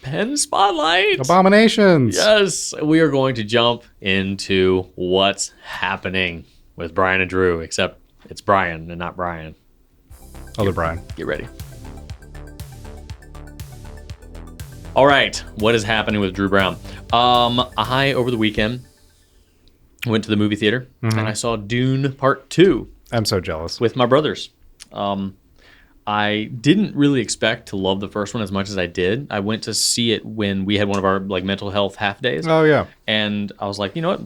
pen spotlight. Abominations. Yes, we are going to jump into what's happening with Brian and Drew, except it's Brian and not Brian. Other Brian. Get ready. All right, what is happening with Drew Brown? I, over the weekend, went to the movie theater and I saw Dune Part 2. I'm so jealous. With my brothers. I didn't really expect to love the first one as much as I did. I went to see it when we had one of our mental health half days. Oh, yeah. And I was like, you know what?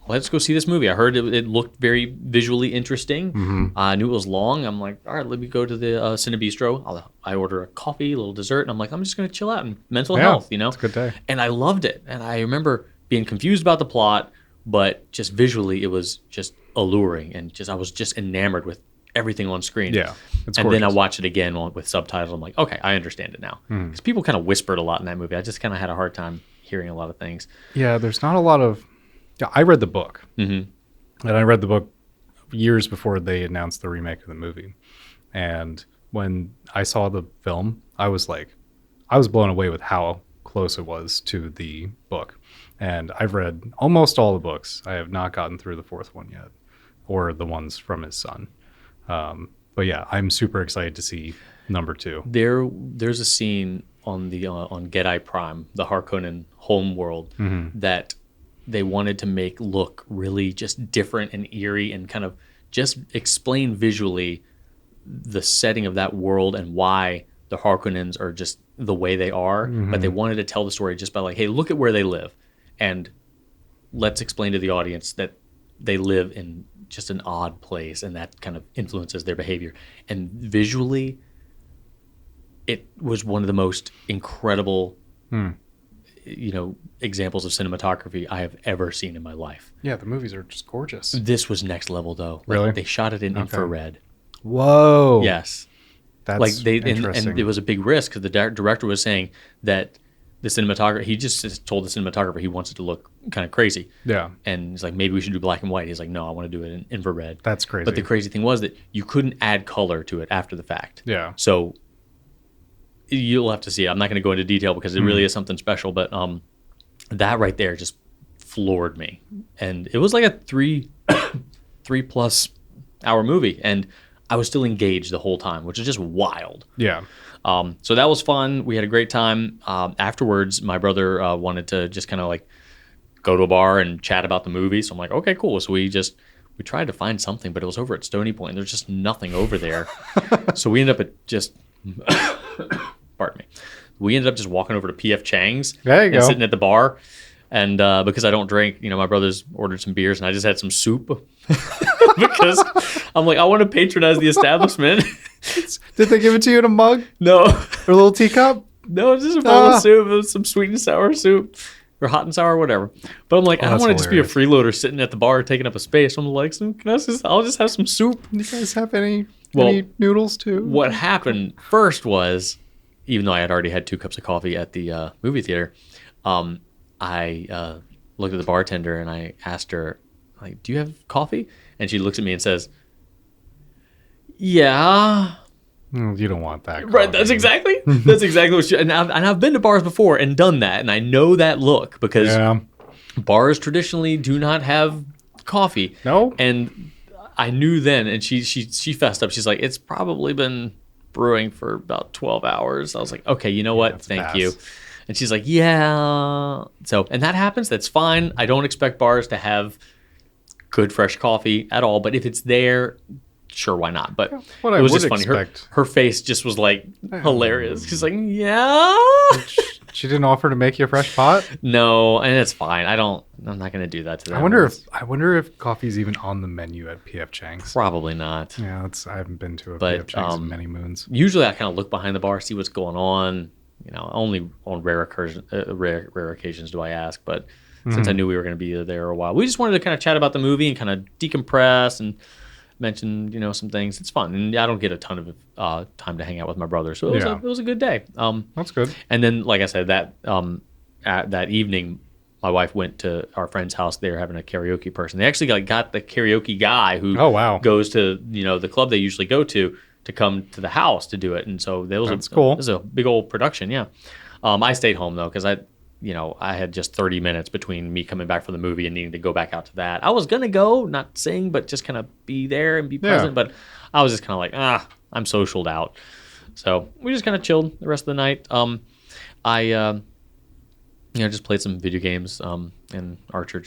Let's go see this movie. I heard it looked very visually interesting. Mm-hmm. I knew it was long. I'm like, all right, let me go to the Cinebistro. I order a coffee, a little dessert, and I'm like, I'm just going to chill out and mental health, It's a good day. And I loved it. And I remember being confused about the plot, but just visually it was just alluring, and I was just enamored with everything on screen. Yeah, it's and gorgeous. then I watched it again with subtitles. I'm like, okay, I understand it now. Because people kind of whispered a lot in that movie. I just kind of had a hard time hearing a lot of things. Yeah, there's not a lot of... Yeah, I read the book. Mm-hmm. And I read the book years before they announced the remake of the movie. And when I saw the film, I was blown away with how close it was to the book. And I've read almost all the books. I have not gotten through the fourth one yet, or the ones from his son. But yeah, I'm super excited to see number 2. There's a scene on the on Jedi Prime, the Harkonnen home world, that they wanted to make look really just different and eerie and kind of just explain visually the setting of that world and why the Harkonnens are just the way they are. But they wanted to tell the story just by like, hey, look at where they live, and let's explain to the audience that they live in just an odd place, and that kind of influences their behavior. And visually, it was one of the most incredible, examples of cinematography I have ever seen in my life. Yeah, the movies are just gorgeous. This was next level, though. Really? They shot it in infrared. Whoa. Yes. That's interesting. And it was a big risk because the director was saying that the cinematographer, he just told the cinematographer he wants it to look kind of crazy. Yeah. And he's like, maybe we should do black and white. He's like, no, I want to do it in infrared. That's crazy. But the crazy thing was that you couldn't add color to it after the fact. Yeah. So you'll have to see it. I'm not going to go into detail because it really is something special. But that right there just floored me. And it was like a 3+ hour movie. And I was still engaged the whole time, which is just wild. Yeah. So that was fun. We had a great time. Afterwards, my brother wanted to just kind of like go to a bar and chat about the movie. So I'm like, okay, cool. So we tried to find something, but it was over at Stony Point. There's just nothing over there. So we ended up at just, pardon me. We ended up just walking over to P.F. Chang's. There you and go. sitting at the bar. And because I don't drink, my brothers ordered some beers and I just had some soup because I'm like, I want to patronize the establishment. Did they give it to you in a mug? No. Or a little teacup? No, it's just a bowl of soup. It was some sweet and sour soup or hot and sour, whatever. But I'm like, I don't want to just be a freeloader sitting at the bar taking up a space. I'm like, I'll just have some soup. You guys have any noodles too? What happened first was, even though I had already had 2 cups of coffee at the movie theater, I looked at the bartender and I asked her, like, do you have coffee? And she looks at me and says, yeah. You don't want that. Right, that's exactly what she, and I've been to bars before and done that, and I know that look because bars traditionally do not have coffee. No. And I knew then, and she fessed up. She's like, it's probably been brewing for about 12 hours. I was like, okay, you know what? Thank you. And she's like, yeah. So, and that happens. That's fine. I don't expect bars to have good fresh coffee at all, but if it's there, sure, why not? But it was just funny. Her face just was like hilarious. She's like, yeah. She didn't offer to make you a fresh pot? No, and it's fine. I'm not going to do that to them. I wonder if coffee's even on the menu at P.F. Chang's. Probably not. Yeah, I haven't been to a P.F. Chang's in many moons. Usually I kind of look behind the bar, see what's going on. Only on rare occasions do I ask, but since I knew we were going to be there a while, we just wanted to kind of chat about the movie and kind of decompress and mention, some things. It's fun, and I don't get a ton of time to hang out with my brother, so it was a good day. That's good. And then, like I said, that evening, my wife went to our friend's house. They were having a karaoke person. They actually got the karaoke guy who goes to the club they usually go to come to the house to do it, and so there was cool. It was a big old production. Yeah, I stayed home though because I had just 30 minutes between me coming back from the movie and needing to go back out to that. I was gonna go, not sing, but just kind of be there and be present. But I was just kind of like, I'm socialed out. So we just kind of chilled the rest of the night. I just played some video games. And Archer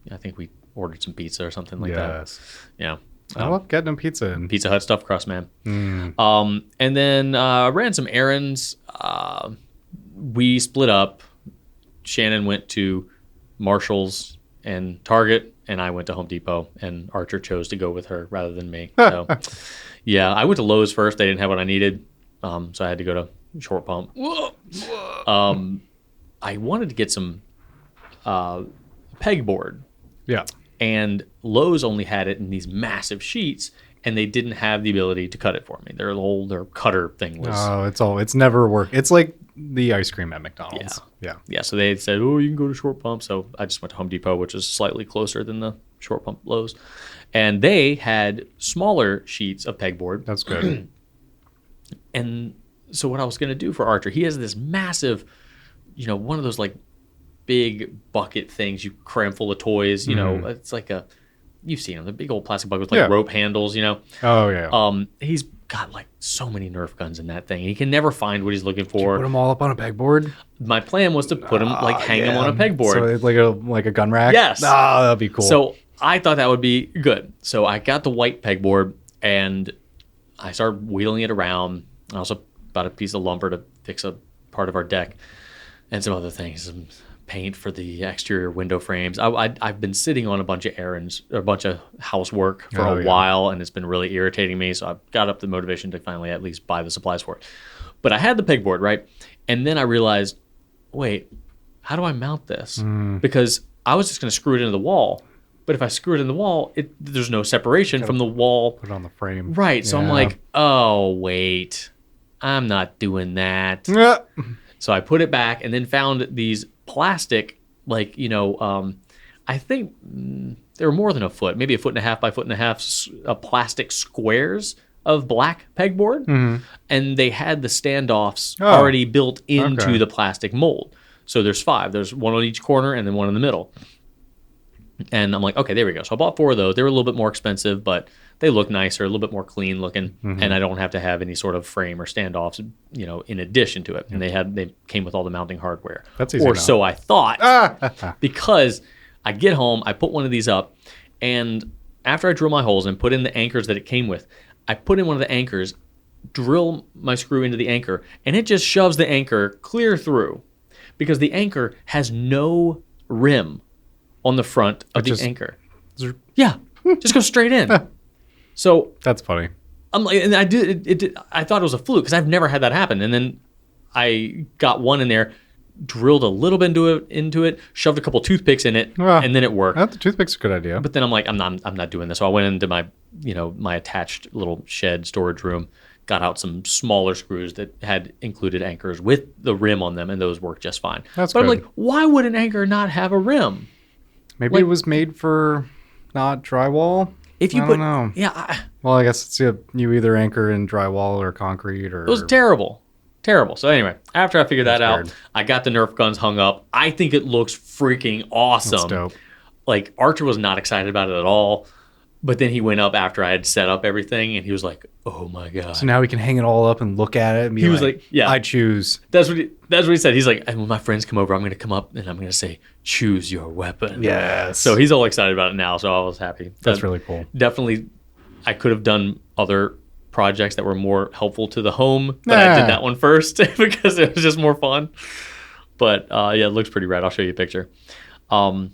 I think we ordered some pizza or something like that. Yeah. I love getting a pizza and Pizza Hut stuffed crust, man. And then ran some errands. We split up. Shannon went to Marshall's and Target, and I went to Home Depot, and Archer chose to go with her rather than me. So, yeah, I went to Lowe's first. They didn't have what I needed, so I had to go to Short Pump. I wanted to get some pegboard. Yeah. And Lowe's only had it in these massive sheets, and they didn't have the ability to cut it for me. Their cutter thing was... it's never worked. It's like the ice cream at McDonald's. Yeah, so they said, you can go to Short Pump. So I just went to Home Depot, which is slightly closer than the Short Pump Lowe's. And they had smaller sheets of pegboard. That's good. And so what I was going to do for Archer, he has this massive, one of those like big bucket things you cram full of toys. It's like you've seen them, the big old plastic bucket with like rope handles. Oh yeah. He's got like so many Nerf guns in that thing. He can never find what he's looking for. Did you put them all up on a pegboard? My plan was to put them hang them on a pegboard. So it's like a gun rack. Yes. That'd be cool. So I thought that would be good. So I got the white pegboard and I started wheeling it around. I also bought a piece of lumber to fix a part of our deck and some other things, some paint for the exterior window frames. I've been sitting on a bunch of errands, a bunch of housework for a while, and it's been really irritating me. So I got up the motivation to finally at least buy the supplies for it. But I had the pegboard, right? And then I realized, wait, how do I mount this? Because I was just going to screw it into the wall. But if I screw it in the wall, there's no separation from the wall. Put it on the frame. Right. So I'm like, oh, wait, I'm not doing that. Yeah. So I put it back and then found these plastic, like, I think they were more than a foot, maybe 1.5 by 1.5 foot, plastic squares of black pegboard. And they had the standoffs already built into the plastic mold. So there's 5. There's one on each corner and then one in the middle. And I'm like, okay, there we go. So I bought 4 of those. They were a little bit more expensive, but they look nicer, a little bit more clean looking, and I don't have to have any sort of frame or standoffs, in addition to it. And they came with all the mounting hardware. That's easy or enough. so I thought, because I get home, I put one of these up, and after I drill my holes and put in the anchors that it came with, I put in one of the anchors, drill my screw into the anchor, and it just shoves the anchor clear through, because the anchor has no rim on the front of the anchor. Yeah, just go straight in. So that's funny. I'm like, and I did. I thought it was a fluke because I've never had that happen. And then I got one in there, drilled a little bit into it, shoved a couple toothpicks in it, and then it worked. The toothpick's a good idea. But then I'm like, I'm not doing this. So I went into my my attached little shed storage room, got out some smaller screws that had included anchors with the rim on them, and those worked just fine. But I'm like, why would an anchor not have a rim? Maybe it was made for not drywall. If you I don't know. Yeah. Well, I guess it's you either anchor in drywall or concrete or. It was terrible. So anyway, after I figured that out, I got the Nerf guns hung up. I think it looks freaking awesome. That's dope. Like, Archer was not excited about it at all. But then he went up after I had set up everything, and he was like, "Oh my god!" So now we can hang it all up and look at it. And be he was like, "Yeah, I choose." That's what he said. He's like, "And when my friends come over, I'm going to come up and I'm going to say, choose your weapon." Yes. So he's all excited about it now. So I was happy. That's really cool. Definitely, I could have done other projects that were more helpful to the home, but I did that one first because it was just more fun. But it looks pretty rad. I'll show you a picture. I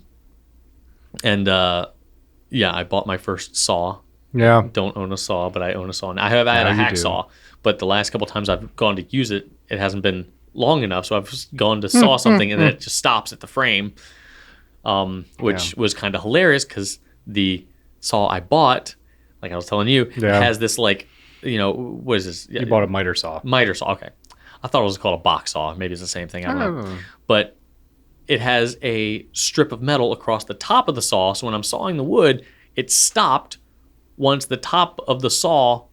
bought my first saw. Yeah. Don't own a saw, but I own a saw. And I had a hacksaw, but the last couple times I've gone to use it, it hasn't been long enough. So I've just gone to saw something and then it just stops at the frame, which was kind of hilarious because the saw I bought, like I was telling you, has this what is this? You bought a miter saw. Miter saw, okay. I thought it was called a box saw. Maybe it's the same thing. I don't know. But it has a strip of metal across the top of the saw. So when I'm sawing the wood, it stopped once the top of the saw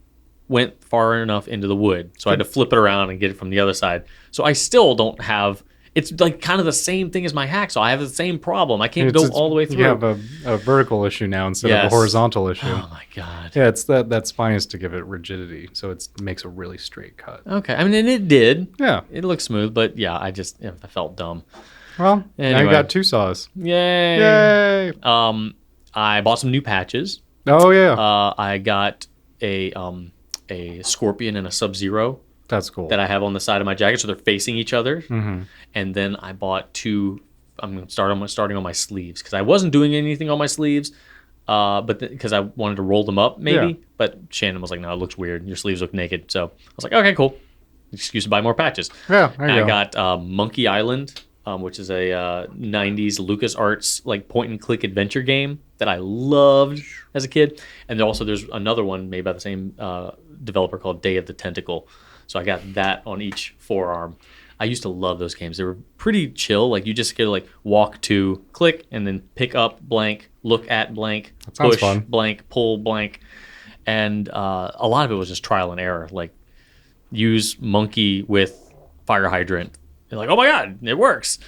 went far enough into the wood. So I had to flip it around and get it from the other side. So I still don't have... It's like kind of the same thing as my hacksaw. I have the same problem. I can't go all the way through. You have a vertical issue now instead of a horizontal issue. Oh my god. Yeah, it's that spine is to give it rigidity, so it makes a really straight cut. Okay, I mean, and it did. Yeah, it looked smooth, but I felt dumb. Well, anyway. Now you got 2 saws. Yay! I bought some new patches. Oh yeah. I got a Scorpion and a Sub-Zero. That's cool. That I have on the side of my jacket, so they're facing each other. Mm-hmm. And then I bought 2. I'm starting on my sleeves because I wasn't doing anything on my sleeves, but because I wanted to roll them up maybe. Yeah. But Shannon was like, "No, it looks weird. Your sleeves look naked." So I was like, "Okay, cool. Excuse to buy more patches." Yeah. There you go. I got Monkey Island, which is a 90s LucasArts like point and click adventure game that I loved as a kid. And there's another one made by the same developer called Day of the Tentacle. So I got that on each forearm. I used to love those games. They were pretty chill. Like you just get to like walk to, click, and then pick up blank, look at blank, push fun. Blank, pull blank. And a lot of it was just trial and error. Like use monkey with fire hydrant. And like, oh my God, it works.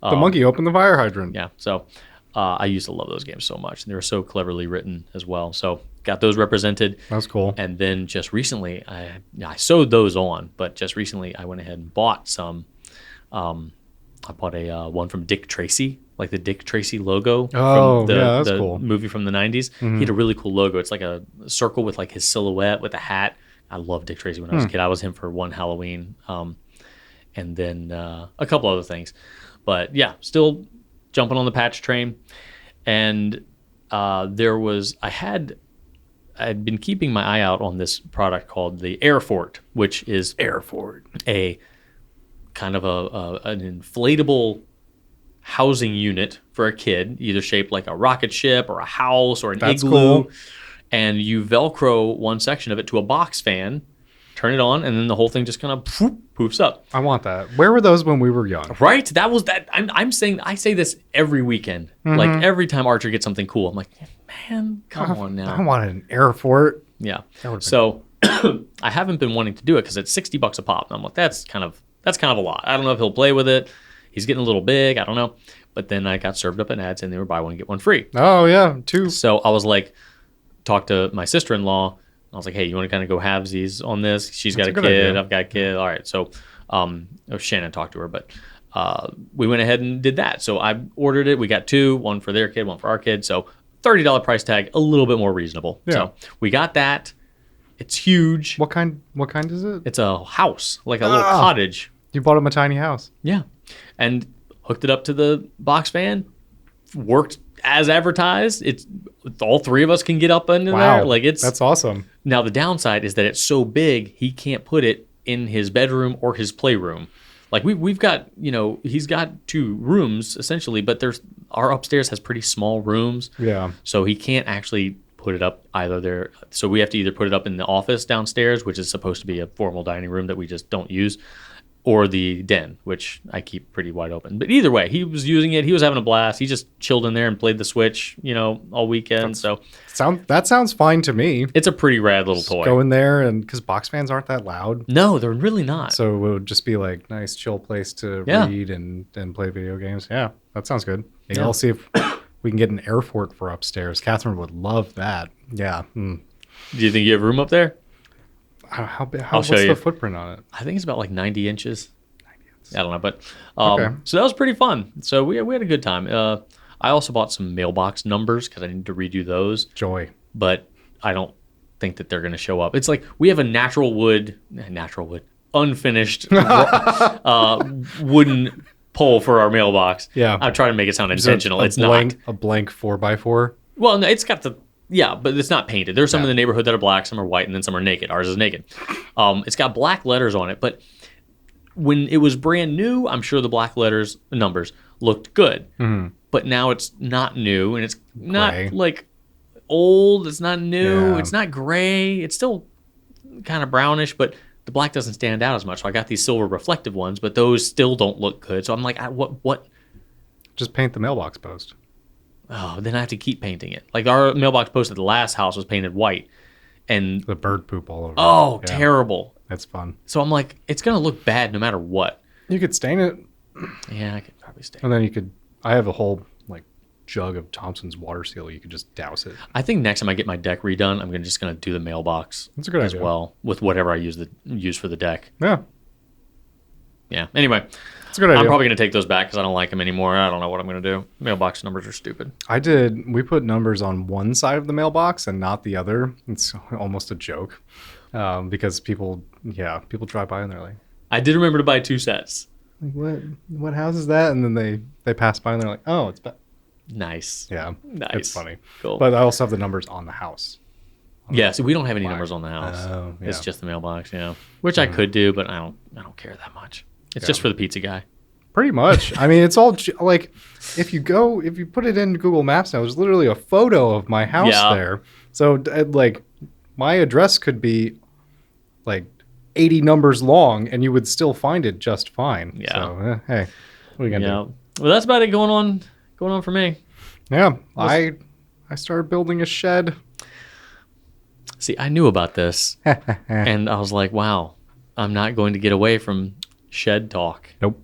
The monkey opened the fire hydrant. Yeah. So I used to love those games so much. And they were so cleverly written as well. So got those represented. That's cool. And then just recently, I sewed those on, but just recently I went ahead and bought some. I bought a one from Dick Tracy, like the Dick Tracy logo Oh, from the, yeah, that's the cool. movie from the 90s. He had a really cool logo. It's like a circle with like his silhouette with a hat. I loved Dick Tracy when I was a kid. I was him for one Halloween. And then a couple other things. But yeah, still jumping on the patch train. And I had been keeping my eye out on this product called the Air Fort, which is a kind of an inflatable housing unit for a kid, either shaped like a rocket ship or a house or an That's igloo. cool. And you Velcro one section of it to a box fan, turn it on, and then the whole thing just kind of poofs up. I want that. Where were those when we were young? Right? That was that. I'm saying, I say this every weekend. Like every time Archer gets something cool, I'm like, man, come on now. I wanted an Air Fort. Yeah. So I haven't been wanting to do it because it's $60 a pop. And I'm like, that's kind of a lot. I don't know if he'll play with it. He's getting a little big. I don't know. But then I got served up an ad saying they were buy one, get one free. Oh, yeah. 2. So I was like, talked to my sister-in-law. I was like, hey, you want to kind of go halvesies on this? She's got a kid. Idea. I've got a kid. All right. So Shannon talked to her, but we went ahead and did that. So I ordered it. We got 2, one for their kid, one for our kid. So $30 price tag, a little bit more reasonable. Yeah. So we got that. It's huge. What kind is it? It's a house, like a little cottage. You bought him a tiny house. Yeah. And hooked it up to the box fan. Worked as advertised. It's all 3 of us can get up into there. Like that's awesome. Now the downside is that it's so big he can't put it in his bedroom or his playroom. Like we've got, he's got 2 rooms essentially, but our upstairs has pretty small rooms. Yeah. So he can't actually put it up either there. So we have to either put it up in the office downstairs, which is supposed to be a formal dining room that we just don't use, or the den, which I keep pretty wide open. But either way, he was using it. He was having a blast. He just chilled in there and played the Switch, all weekend. That sounds fine to me. It's a pretty rad little toy. Go in there, and because box fans aren't that loud. No, they're really not. So it would just be like nice chill place to read and play video games. Yeah, that sounds good. Maybe I'll see if we can get an Air Fort for upstairs. Catherine would love that. Yeah. Do you think you have room up there? What's the footprint on it? I think it's about like 90 inches. I don't know, but so that was pretty fun. So we had a good time. I also bought some mailbox numbers because I need to redo those. Joy. But I don't think that they're going to show up. It's like we have a natural wood, unfinished wooden pole for our mailbox. Yeah. I'm trying to make it sound intentional. It's not a blank 4x4. Well, no, it's got but it's not painted. There's some in the neighborhood that are black, some are white, and then some are naked. Ours is naked. It's got black letters on it, but when it was brand new, I'm sure the black numbers looked good. Mm-hmm. But now it's not new, and it's not like old. It's not new. Yeah. It's not gray. It's still kind of brownish, but the black doesn't stand out as much. So I got these silver reflective ones, but those still don't look good. So I'm like, what? Just paint the mailbox post. Oh, then I have to keep painting it. Like our mailbox post at the last house was painted white, and the bird poop all over. Oh, yeah. Terrible! That's fun. So I'm like, it's gonna look bad no matter what. You could stain it. Yeah, I could probably stain it. And then you could. I have a whole jug of Thompson's water seal. You could just douse it. I think next time I get my deck redone, I'm just gonna do the mailbox. That's a good idea. As well with whatever I use for the deck. Yeah. Yeah. Anyway. It's a good idea. I'm probably going to take those back because I don't like them anymore. I don't know what I'm going to do. Mailbox numbers are stupid. We put numbers on one side of the mailbox and not the other. It's almost a joke because people drive by and they're like, I did remember to buy 2 sets. Like, what house is that? And then they pass by and they're like, oh, it's nice. Yeah. Nice. It's funny. Cool. But I also have the numbers on the house. So we don't have any numbers on the house. Oh, yeah. It's just the mailbox, which I could do, but I don't care that much. It's just for the pizza guy. Pretty much. I mean, it's all like if you put it in Google Maps now, there's literally a photo of my house there. So my address could be 80 numbers long and you would still find it just fine. Yeah. So, hey, what are you going to do? Well, that's about it going on for me. Yeah. I started building a shed. See, I knew about this and I was like, wow, I'm not going to get away from shed talk. Nope.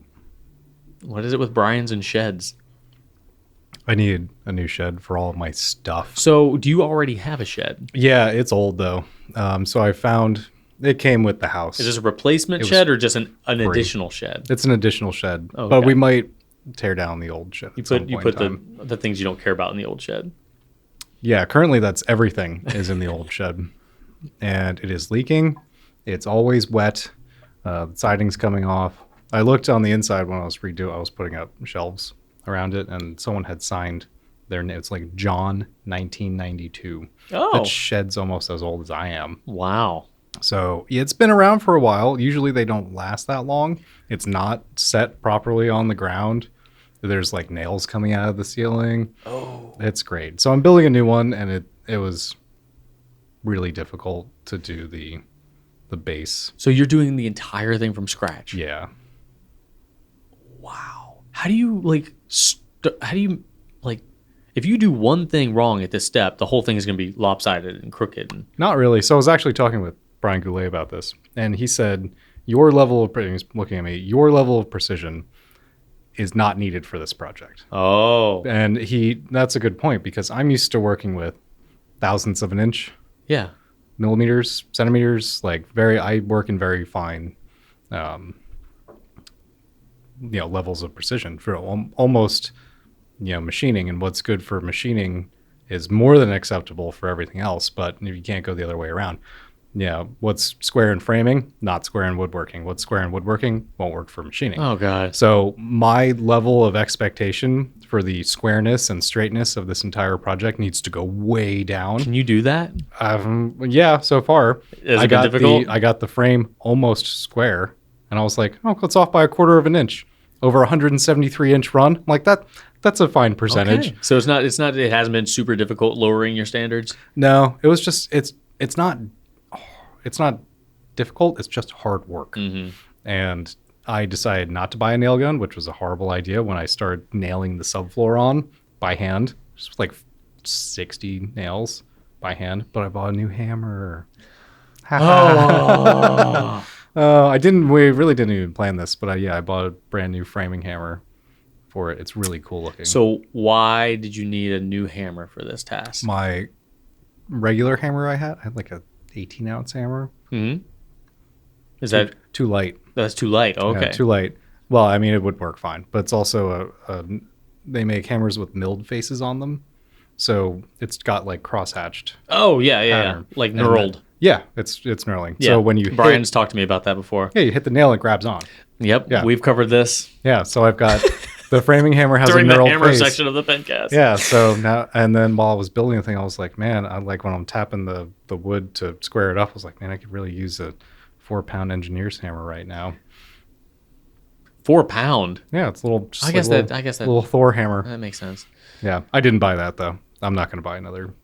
What is it with Brian's and sheds? I need a new shed for all of my stuff. So do you already have a shed? Yeah, it's old though. So I found it came with the house. Is this a replacement shed or just an additional shed? It's an additional shed. Oh, okay. But we might tear down the old shed. You put the things you don't care about in the old shed. Yeah, currently that's everything is in the old shed, and it is leaking. It's always wet. The siding's coming off. I looked on the inside when I was putting up shelves around it, and someone had signed their name. It's like John 1992. Oh, that shed's almost as old as I am. Wow. So yeah, it's been around for a while. Usually they don't last that long. It's not set properly on the ground. There's like nails coming out of the ceiling. Oh, It's great. So I'm building a new one, and it was really difficult to do the base. so you're doing the entire thing from scratch? Yeah. Wow. How do you if you do one thing wrong at this step, the whole thing is going to be lopsided and crooked. And Not really. So I was actually talking with Brian Goulet about this, and he said your level of precision is not needed for this project. oh, And that's a good point, because I'm used to working with thousandths of an inch, yeah. millimeters, centimeters, I work in very fine, levels of precision for almost, machining. And what's good for machining is more than acceptable for everything else, but you can't go the other way around. Yeah, what's square in framing, not square in woodworking. What's square in woodworking won't work for machining. Oh, God. So my level of expectation for the squareness and straightness of this entire project needs to go way down. Can you do that? Yeah, so far. Has it been difficult? I got the frame almost square, and I was like, oh, it's off by 1/4 of an inch. Over 173-inch run. I'm like, that's a fine percentage. Okay. So it hasn't been super difficult lowering your standards? No, it was just, it's not difficult. It's just hard work. Mm-hmm. And I decided not to buy a nail gun, which was a horrible idea when I started nailing the subfloor on by hand. Just like 60 nails by hand, but I bought a new hammer. Oh. We really didn't even plan this, but I bought a brand new framing hammer for it. It's really cool looking. So why did you need a new hammer for this task? My regular hammer I had like a 18-ounce hammer. Mm-hmm. Is that too light? That's too light. Okay. Yeah, too light. Well, I mean, it would work fine, but it's also they make hammers with milled faces on them, so it's got like cross-hatched. Oh yeah. Like knurled. Yeah, it's knurling. Yeah. So when you Brian's talked to me about that before. Yeah, you hit the nail, it grabs on. Yep. Yeah. We've covered this. Yeah, so I've got the framing hammer has during a knurled the hammer face. section of the Pencast. Yeah, so now, and then while I was building the thing, I was like, man, I like when I'm tapping the wood to square it up, I was like, man, I could really use a 4-pound engineer's hammer right now. 4 pound. Yeah, it's a little. I guess that little Thor hammer. That makes sense. Yeah, I didn't buy that though. I'm not going to buy another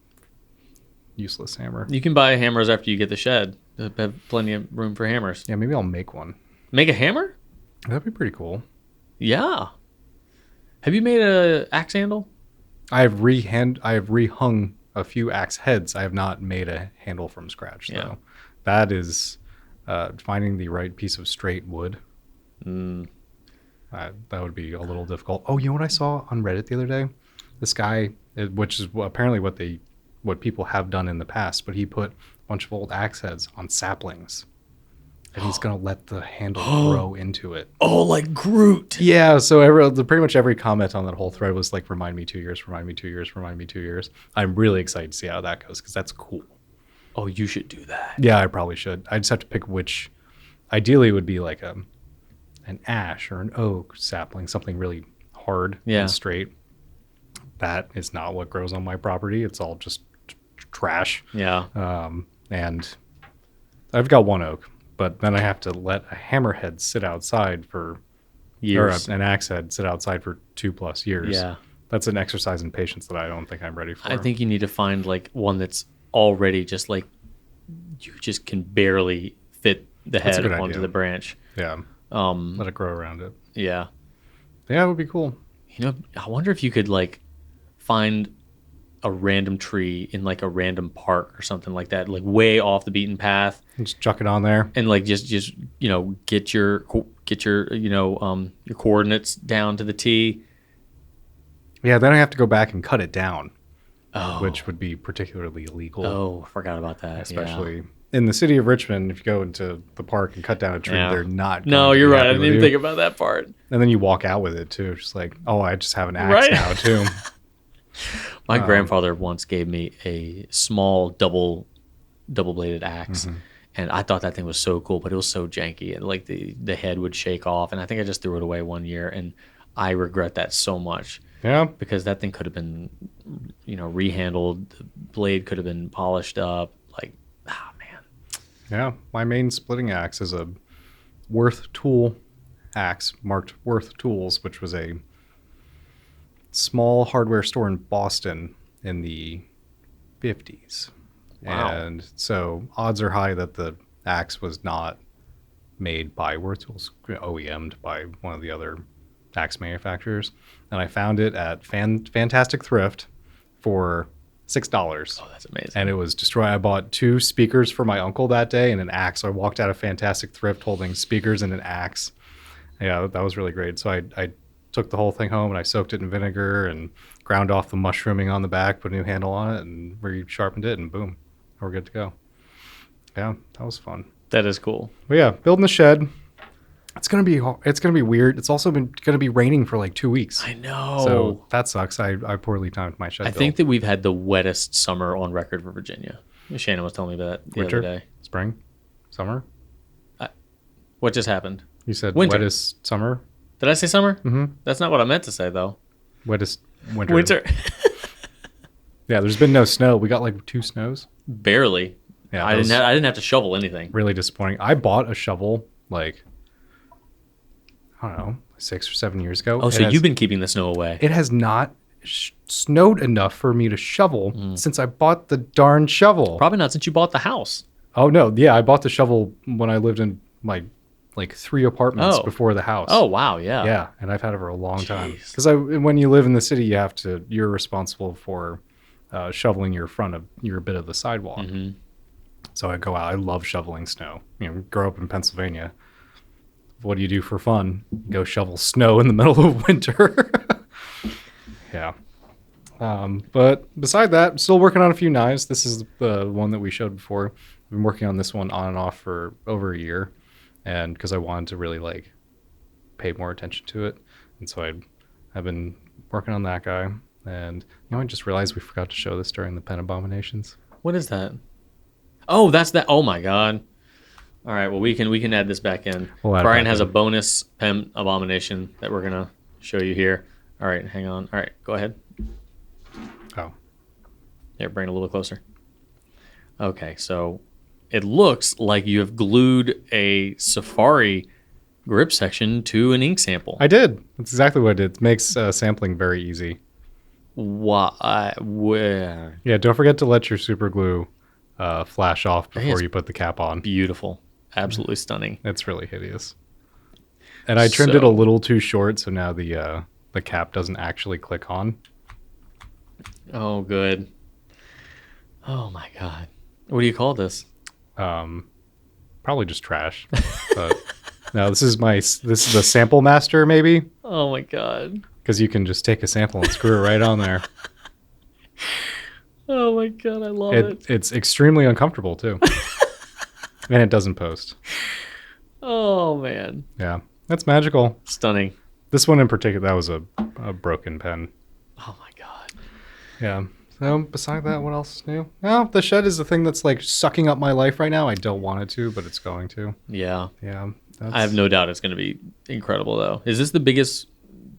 useless hammer. You can buy hammers after you get the shed. They have plenty of room for hammers. Yeah, maybe I'll make one. Make a hammer? That'd be pretty cool. Yeah. Have you made a axe handle? I have rehung a few axe heads. I have not made a handle from scratch. Yeah. Though. That is finding the right piece of straight wood. That would be a little difficult. Oh, you know what I saw on Reddit the other day? This guy, which is apparently what people have done in the past, but he put a bunch of old axe heads on saplings, and he's gonna let the handle grow into it. Oh, like Groot. Yeah. So pretty much every comment on that whole thread was like, "Remind me 2 years. Remind me 2 years. Remind me 2 years." I'm really excited to see how that goes because that's cool. Oh, you should do that. Yeah, I probably should. I just have to pick which. Ideally, it would be like an ash or an oak sapling, something really hard and straight. That is not what grows on my property. It's all just trash. Yeah. And I've got one oak, but then I have to let a hammerhead sit outside for years, or an axe head sit outside for 2+ years. Yeah. That's an exercise in patience that I don't think I'm ready for. I think you need to find like one that's already just like you just can barely fit the head onto the branch. Yeah. Let it grow around it. Yeah. Yeah, it would be cool. You know, I wonder if you could like find a random tree in like a random park or something like that, like way off the beaten path. And just chuck it on there. And like just get your your coordinates down to the T. Yeah, then I have to go back and cut it down. Oh. Which would be particularly illegal. Oh, forgot about that. Especially in the city of Richmond, if you go into the park and cut down a tree, Yeah. they're not. No, going to you're be right. I happy didn't with even you. think about that part. And then you walk out with it too, just like, oh, I just have an axe Right. now too. My grandfather once gave me a small double bladed axe. And I thought that thing was so cool, but it was so janky, and like the head would shake off. And I think I just threw it away one year, and I regret that so much Yeah, because that thing could have been, rehandled. The blade could have been polished up. Like, man. yeah. My main splitting axe is a Worth tool axe marked Worth Tools, which was a small hardware store in Boston in the 50s. Wow. And so odds are high that the axe was not made by Worth Tools, OEM'd by one of the other axe manufacturers. And I found it at Fantastic Thrift for $6. Oh, that's amazing. And it was destroyed. I bought 2 speakers for my uncle that day and an axe. So I walked out of Fantastic Thrift holding speakers and an axe. Yeah, that was really great. So I took the whole thing home and I soaked it in vinegar and ground off the mushrooming on the back, put a new handle on it, and re-sharpened it, and boom, we're good to go. Yeah, that was fun. That is cool. But yeah, building the shed. It's gonna be weird. It's also gonna be raining for like 2 weeks. I know. So that sucks. I poorly timed my shed. I think that we've had the wettest summer on record for Virginia. Shannon was telling me that the Winter, other day. spring, summer. What just happened? You said Winter. wettest summer. Did I say summer? Mm-hmm. That's not what I meant to say, though. Wettest winter. Winter. Yeah, there's been no snow. We got like 2 snows. Barely. Yeah, I didn't have to shovel anything. Really disappointing. I bought a shovel like, I don't know, 6 or 7 years ago. Oh, so you've been keeping the snow away. It has not snowed enough for me to shovel since I bought the darn shovel. Probably not since you bought the house. Oh no, yeah, I bought the shovel when I lived in my like 3 apartments before the house. Oh, wow, yeah. Yeah, and I've had it for a long time. Jeez. Because when you live in the city, you're responsible for shoveling your bit of the sidewalk. Mm-hmm. So I go out. I love shoveling snow. Grow up in Pennsylvania. What do you do for fun? Go shovel snow in the middle of winter. Yeah. But beside that, I'm still working on a few knives. This is the one that we showed before. I've been working on this one on and off for over a year, and because I wanted to really like pay more attention to it, and so I've been working on that guy. And I just realized we forgot to show this during the pen abominations. What is that? Oh, that's that. Oh my God. All right. Well, we can add this back in. We'll add it Brian back has in. a bonus pen abomination that we're gonna show you here. All right, hang on. All right, go ahead. Oh, Here, bring it a little closer. Okay, so it looks like you have glued a Safari grip section to an ink sample. I did. That's exactly what I did. It makes sampling very easy. Why? Where? Yeah, don't forget to let your super glue flash off before is you put the cap on. Beautiful. Absolutely stunning. It's really hideous. And I trimmed it a little too short, so now the cap doesn't actually click on. Oh, good. Oh my God. What do you call this? Probably just trash. But no, this is the sample master maybe, Oh my God. because you can just take a sample and screw it right on there. Oh my God, I love it. It's extremely uncomfortable too, and it doesn't post. Oh man. Yeah, that's magical. Stunning. This one in particular, that was a broken pen. Oh my God. Yeah. So beside that, what else is new? No, the shed is the thing that's like sucking up my life right now. I don't want it to, but it's going to. Yeah. Yeah. I have no doubt it's going to be incredible though. Is this the biggest,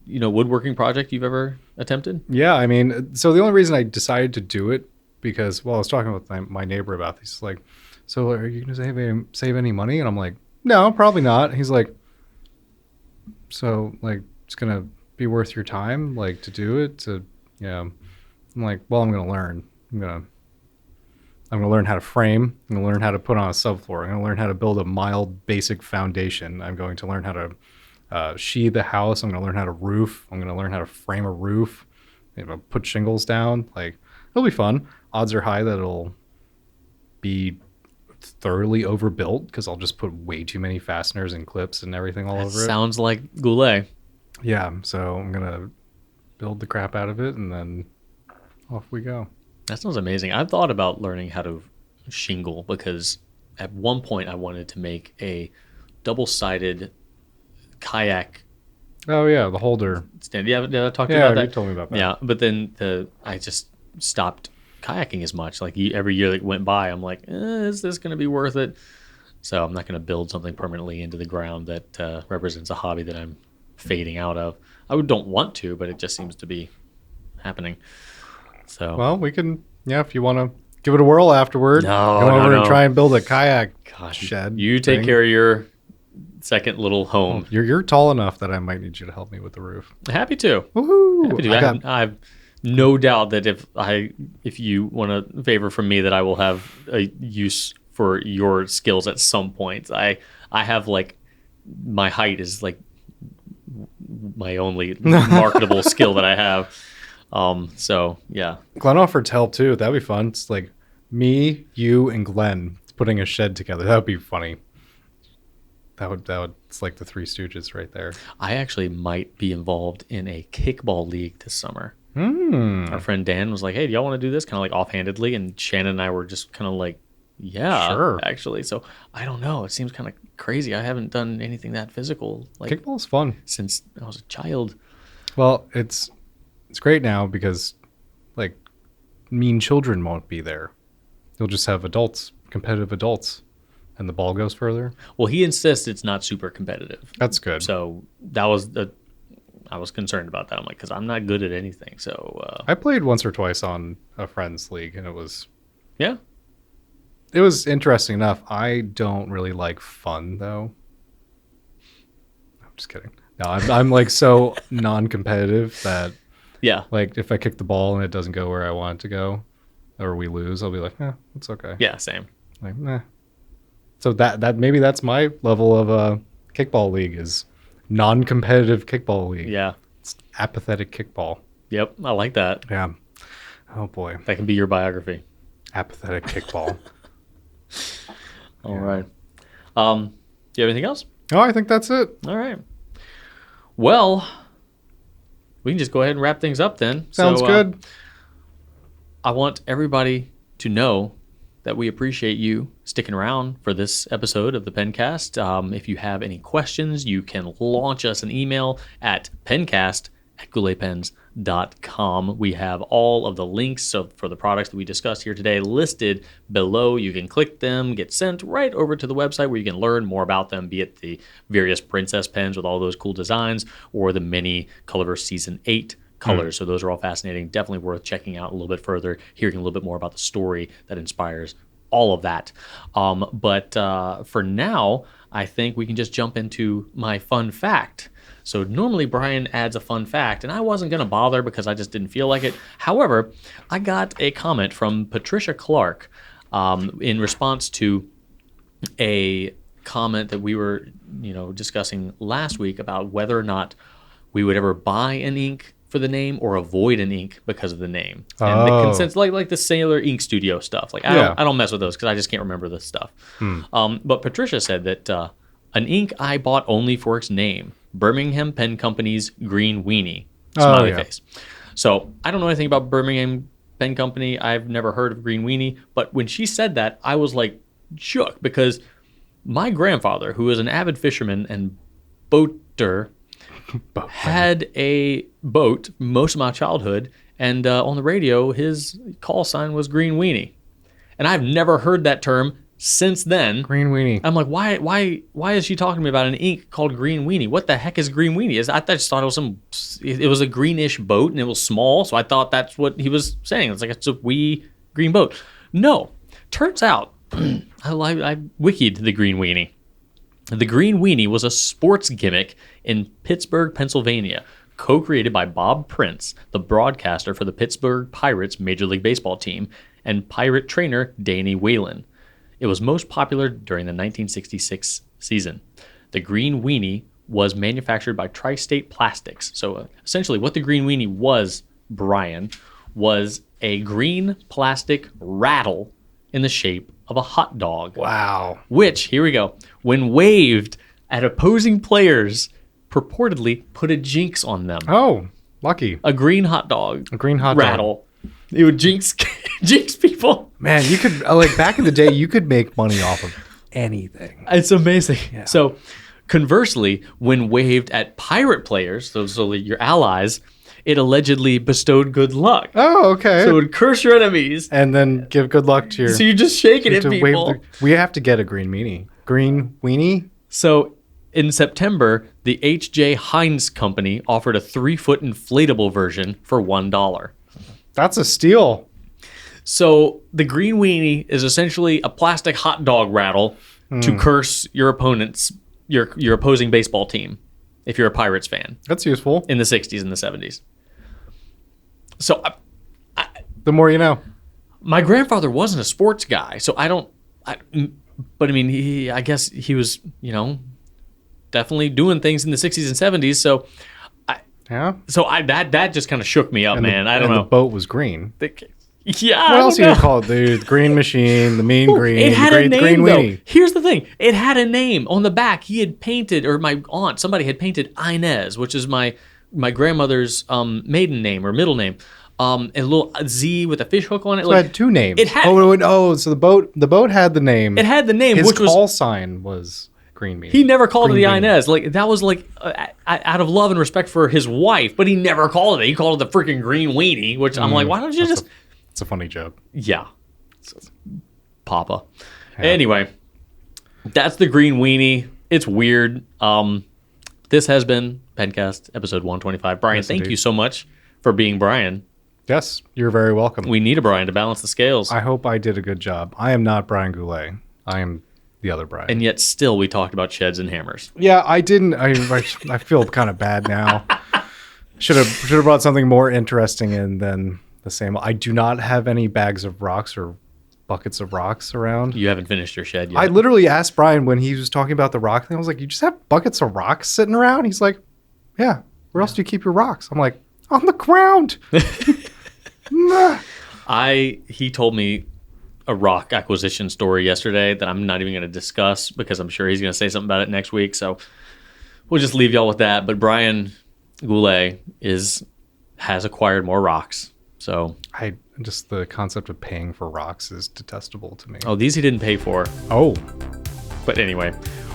woodworking project you've ever attempted? Yeah, I mean, so the only reason I decided to do it because, I was talking with my neighbor about this. He's like, so are you going to save any money? And I'm like, no, probably not. He's like, so like it's going to be worth your time, like to do it I'm like, well, I'm going to learn. I'm going to learn how to frame. I'm going to learn how to put on a subfloor. I'm going to learn how to build a mild, basic foundation. I'm going to learn how to sheathe the house. I'm going to learn how to roof. I'm going to learn how to frame a roof. Put shingles down. Like, it'll be fun. Odds are high that it'll be thoroughly overbuilt because I'll just put way too many fasteners and clips and everything all over it. Sounds like Goulet. Yeah, so I'm going to build the crap out of it and then off we go. That sounds amazing. I've thought about learning how to shingle because at one point I wanted to make a double-sided kayak Oh yeah, the holder. stand. Yeah, did I talk to you about that? You told me about that. Yeah, but then I just stopped kayaking as much. Like every year that went by, I'm like, is this going to be worth it? So I'm not going to build something permanently into the ground that represents a hobby that I'm fading out of. I don't want to, but it just seems to be happening. So Well, we can. Yeah, if you want to give it a whirl afterward, No, go over no. and try and build a kayak gosh, shed. you take thing. care of your second little home. You're tall enough that I might need you to help me with the roof. Happy to. Woohoo! Happy to. I have no doubt that if you want a favor from me, that I will have a use for your skills at some point. I have like my height is like my only marketable skill that I have. So yeah. Glenn offered help too. That'd be fun. It's like me, you, and Glenn putting a shed together. That would be funny. That would. It's like the Three Stooges right there. I actually might be involved in a kickball league this summer. Our friend Dan was like, hey, do y'all want to do this? Kind of like offhandedly. And Shannon and I were just kind of like, yeah, Sure. actually. So I don't know. It seems kind of crazy. I haven't done anything that physical Kickball's fun. since I was a child. Well, it's great now because like mean children won't be there. You'll just have adults, competitive adults, and the ball goes further. Well, he insists it's not super competitive. That's good. So that was I was concerned about that. I'm like, because I'm not good at anything. So I played once or twice on a friend's league, and it was yeah. interesting enough. I don't really like fun though. I'm just kidding. No, I'm like so non-competitive that Yeah. like if I kick the ball and it doesn't go where I want it to go, or we lose, I'll be like, it's okay. Yeah, same. Like, nah. So that maybe that's my level of a kickball league is non-competitive kickball league. Yeah. It's apathetic kickball. Yep. I like that. Yeah. Oh boy. That can be your biography. Apathetic kickball. All right. Do you have anything else? Oh, I think that's it. All right. Well, we can just go ahead and wrap things up then. Sounds good. I want everybody to know that we appreciate you sticking around for this episode of the Pencast. If you have any questions, you can launch us an email at pencast@gouletpens.com. We have all of the links for the products that we discussed here today listed below. You can click them, get sent right over to the website where you can learn more about them, be it the various princess pens with all those cool designs or the mini Colorverse Season 8 colors. So those are all fascinating. Definitely worth checking out a little bit further, hearing a little bit more about the story that inspires all of that. But for now, I think we can just jump into my fun fact. So normally Brian adds a fun fact, and I wasn't going to bother because I just didn't feel like it. However, I got a comment from Patricia Clark in response to a comment that we were, discussing last week about whether or not we would ever buy an ink for the name or avoid an ink because of the name. And the consensus, like the Sailor Ink Studio stuff. Like I don't mess with those because I just can't remember this stuff. But Patricia said that an ink I bought only for its name, Birmingham Pen Company's Green Weenie. Smiley face. So I don't know anything about Birmingham Pen Company. I've never heard of Green Weenie. But when she said that, I was like shook because my grandfather, who is an avid fisherman and boater, had a boat most of my childhood, and on the radio, his call sign was Green Weenie. And I've never heard that term since then. Green Weenie. I'm like, why is she talking to me about an ink called Green Weenie? What the heck is Green Weenie? I just thought it was a greenish boat, and it was small, so I thought that's what he was saying. It's like, it's a wee green boat. No. Turns out, I wikied the Green Weenie. The Green Weenie was a sports gimmick in Pittsburgh, Pennsylvania, co-created by Bob Prince, the broadcaster for the Pittsburgh Pirates Major League Baseball team, and Pirate trainer Danny Whalen. It was most popular during the 1966 season. The Green Weenie was manufactured by Tri-State Plastics. So essentially what the Green Weenie was, Brian, was a green plastic rattle in the shape of a hot dog. Wow. Which, here we go, when waved at opposing players, purportedly put a jinx on them. Oh, lucky. A green hot dog. A green hot rattle. It would jinx people. Man, you could, like back in the day, you could make money off of anything. It's amazing. Yeah. So, conversely, when waved at pirate players, so your allies, it allegedly bestowed good luck. Oh, okay. So it would curse your enemies. And then give good luck to your... So you just shake it you at have to people. wave we have to get a green meanie. Green weenie? So in September, the H.J. Heinz Company offered a 3-foot inflatable version for $1. That's a steal. So the green weenie is essentially a plastic hot dog rattle to curse your opponent's, your opposing baseball team, if you're a Pirates fan, That's useful. in the 60s and the 70s. So The more you know. my grandfather wasn't a sports guy, so but I mean, I guess he was, definitely doing things in the 60s and 70s. So, Yeah. that just kind of shook me up, man. I don't know. The boat was green. Yeah. What else you gonna call it? The green machine, the mean green, It had the a name, green though. weenie. Here's the thing. It had a name. On the back, he had painted, or my aunt, somebody had painted Inez, which is my grandmother's maiden name or middle name. A little Z with a fish hook on it. So it had two names. It had, so the boat had the name. It had the name, His which was... call sign was green meanie. He never called green it the meanie. Inez. Like, that was like out of love and respect for his wife, but he never called it. He called it the freaking green weenie, which I'm like, why don't you just... It's a funny joke. Yeah. Papa. Yeah. Anyway, that's the green weenie. It's weird. This has been Pencast, episode 125. Brian, thank you so much for being Brian. Yes, you're very welcome. We need a Brian to balance the scales. I hope I did a good job. I am not Brian Goulet. I am the other Brian. And yet still we talked about sheds and hammers. Yeah, I didn't. I feel kind of bad now. Should have brought something more interesting in than the same. I do not have any bags of rocks or buckets of rocks around. You haven't finished your shed yet. I literally asked Brian when he was talking about the rock thing. I was like, you just have buckets of rocks sitting around? He's like, yeah. Where else do you keep your rocks? I'm like, on the ground. He told me a rock acquisition story yesterday that I'm not even going to discuss because I'm sure he's going to say something about it next week. So we'll just leave y'all with that. But Brian Goulet has acquired more rocks. So just the concept of paying for rocks is detestable to me. Oh, these he didn't pay for. Oh. But anyway,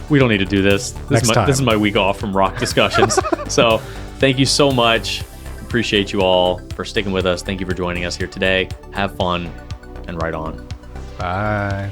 we don't need to do this. This is my week off from rock discussions. So thank you so much. Appreciate you all for sticking with us. Thank you for joining us here today. Have fun and ride on. Bye.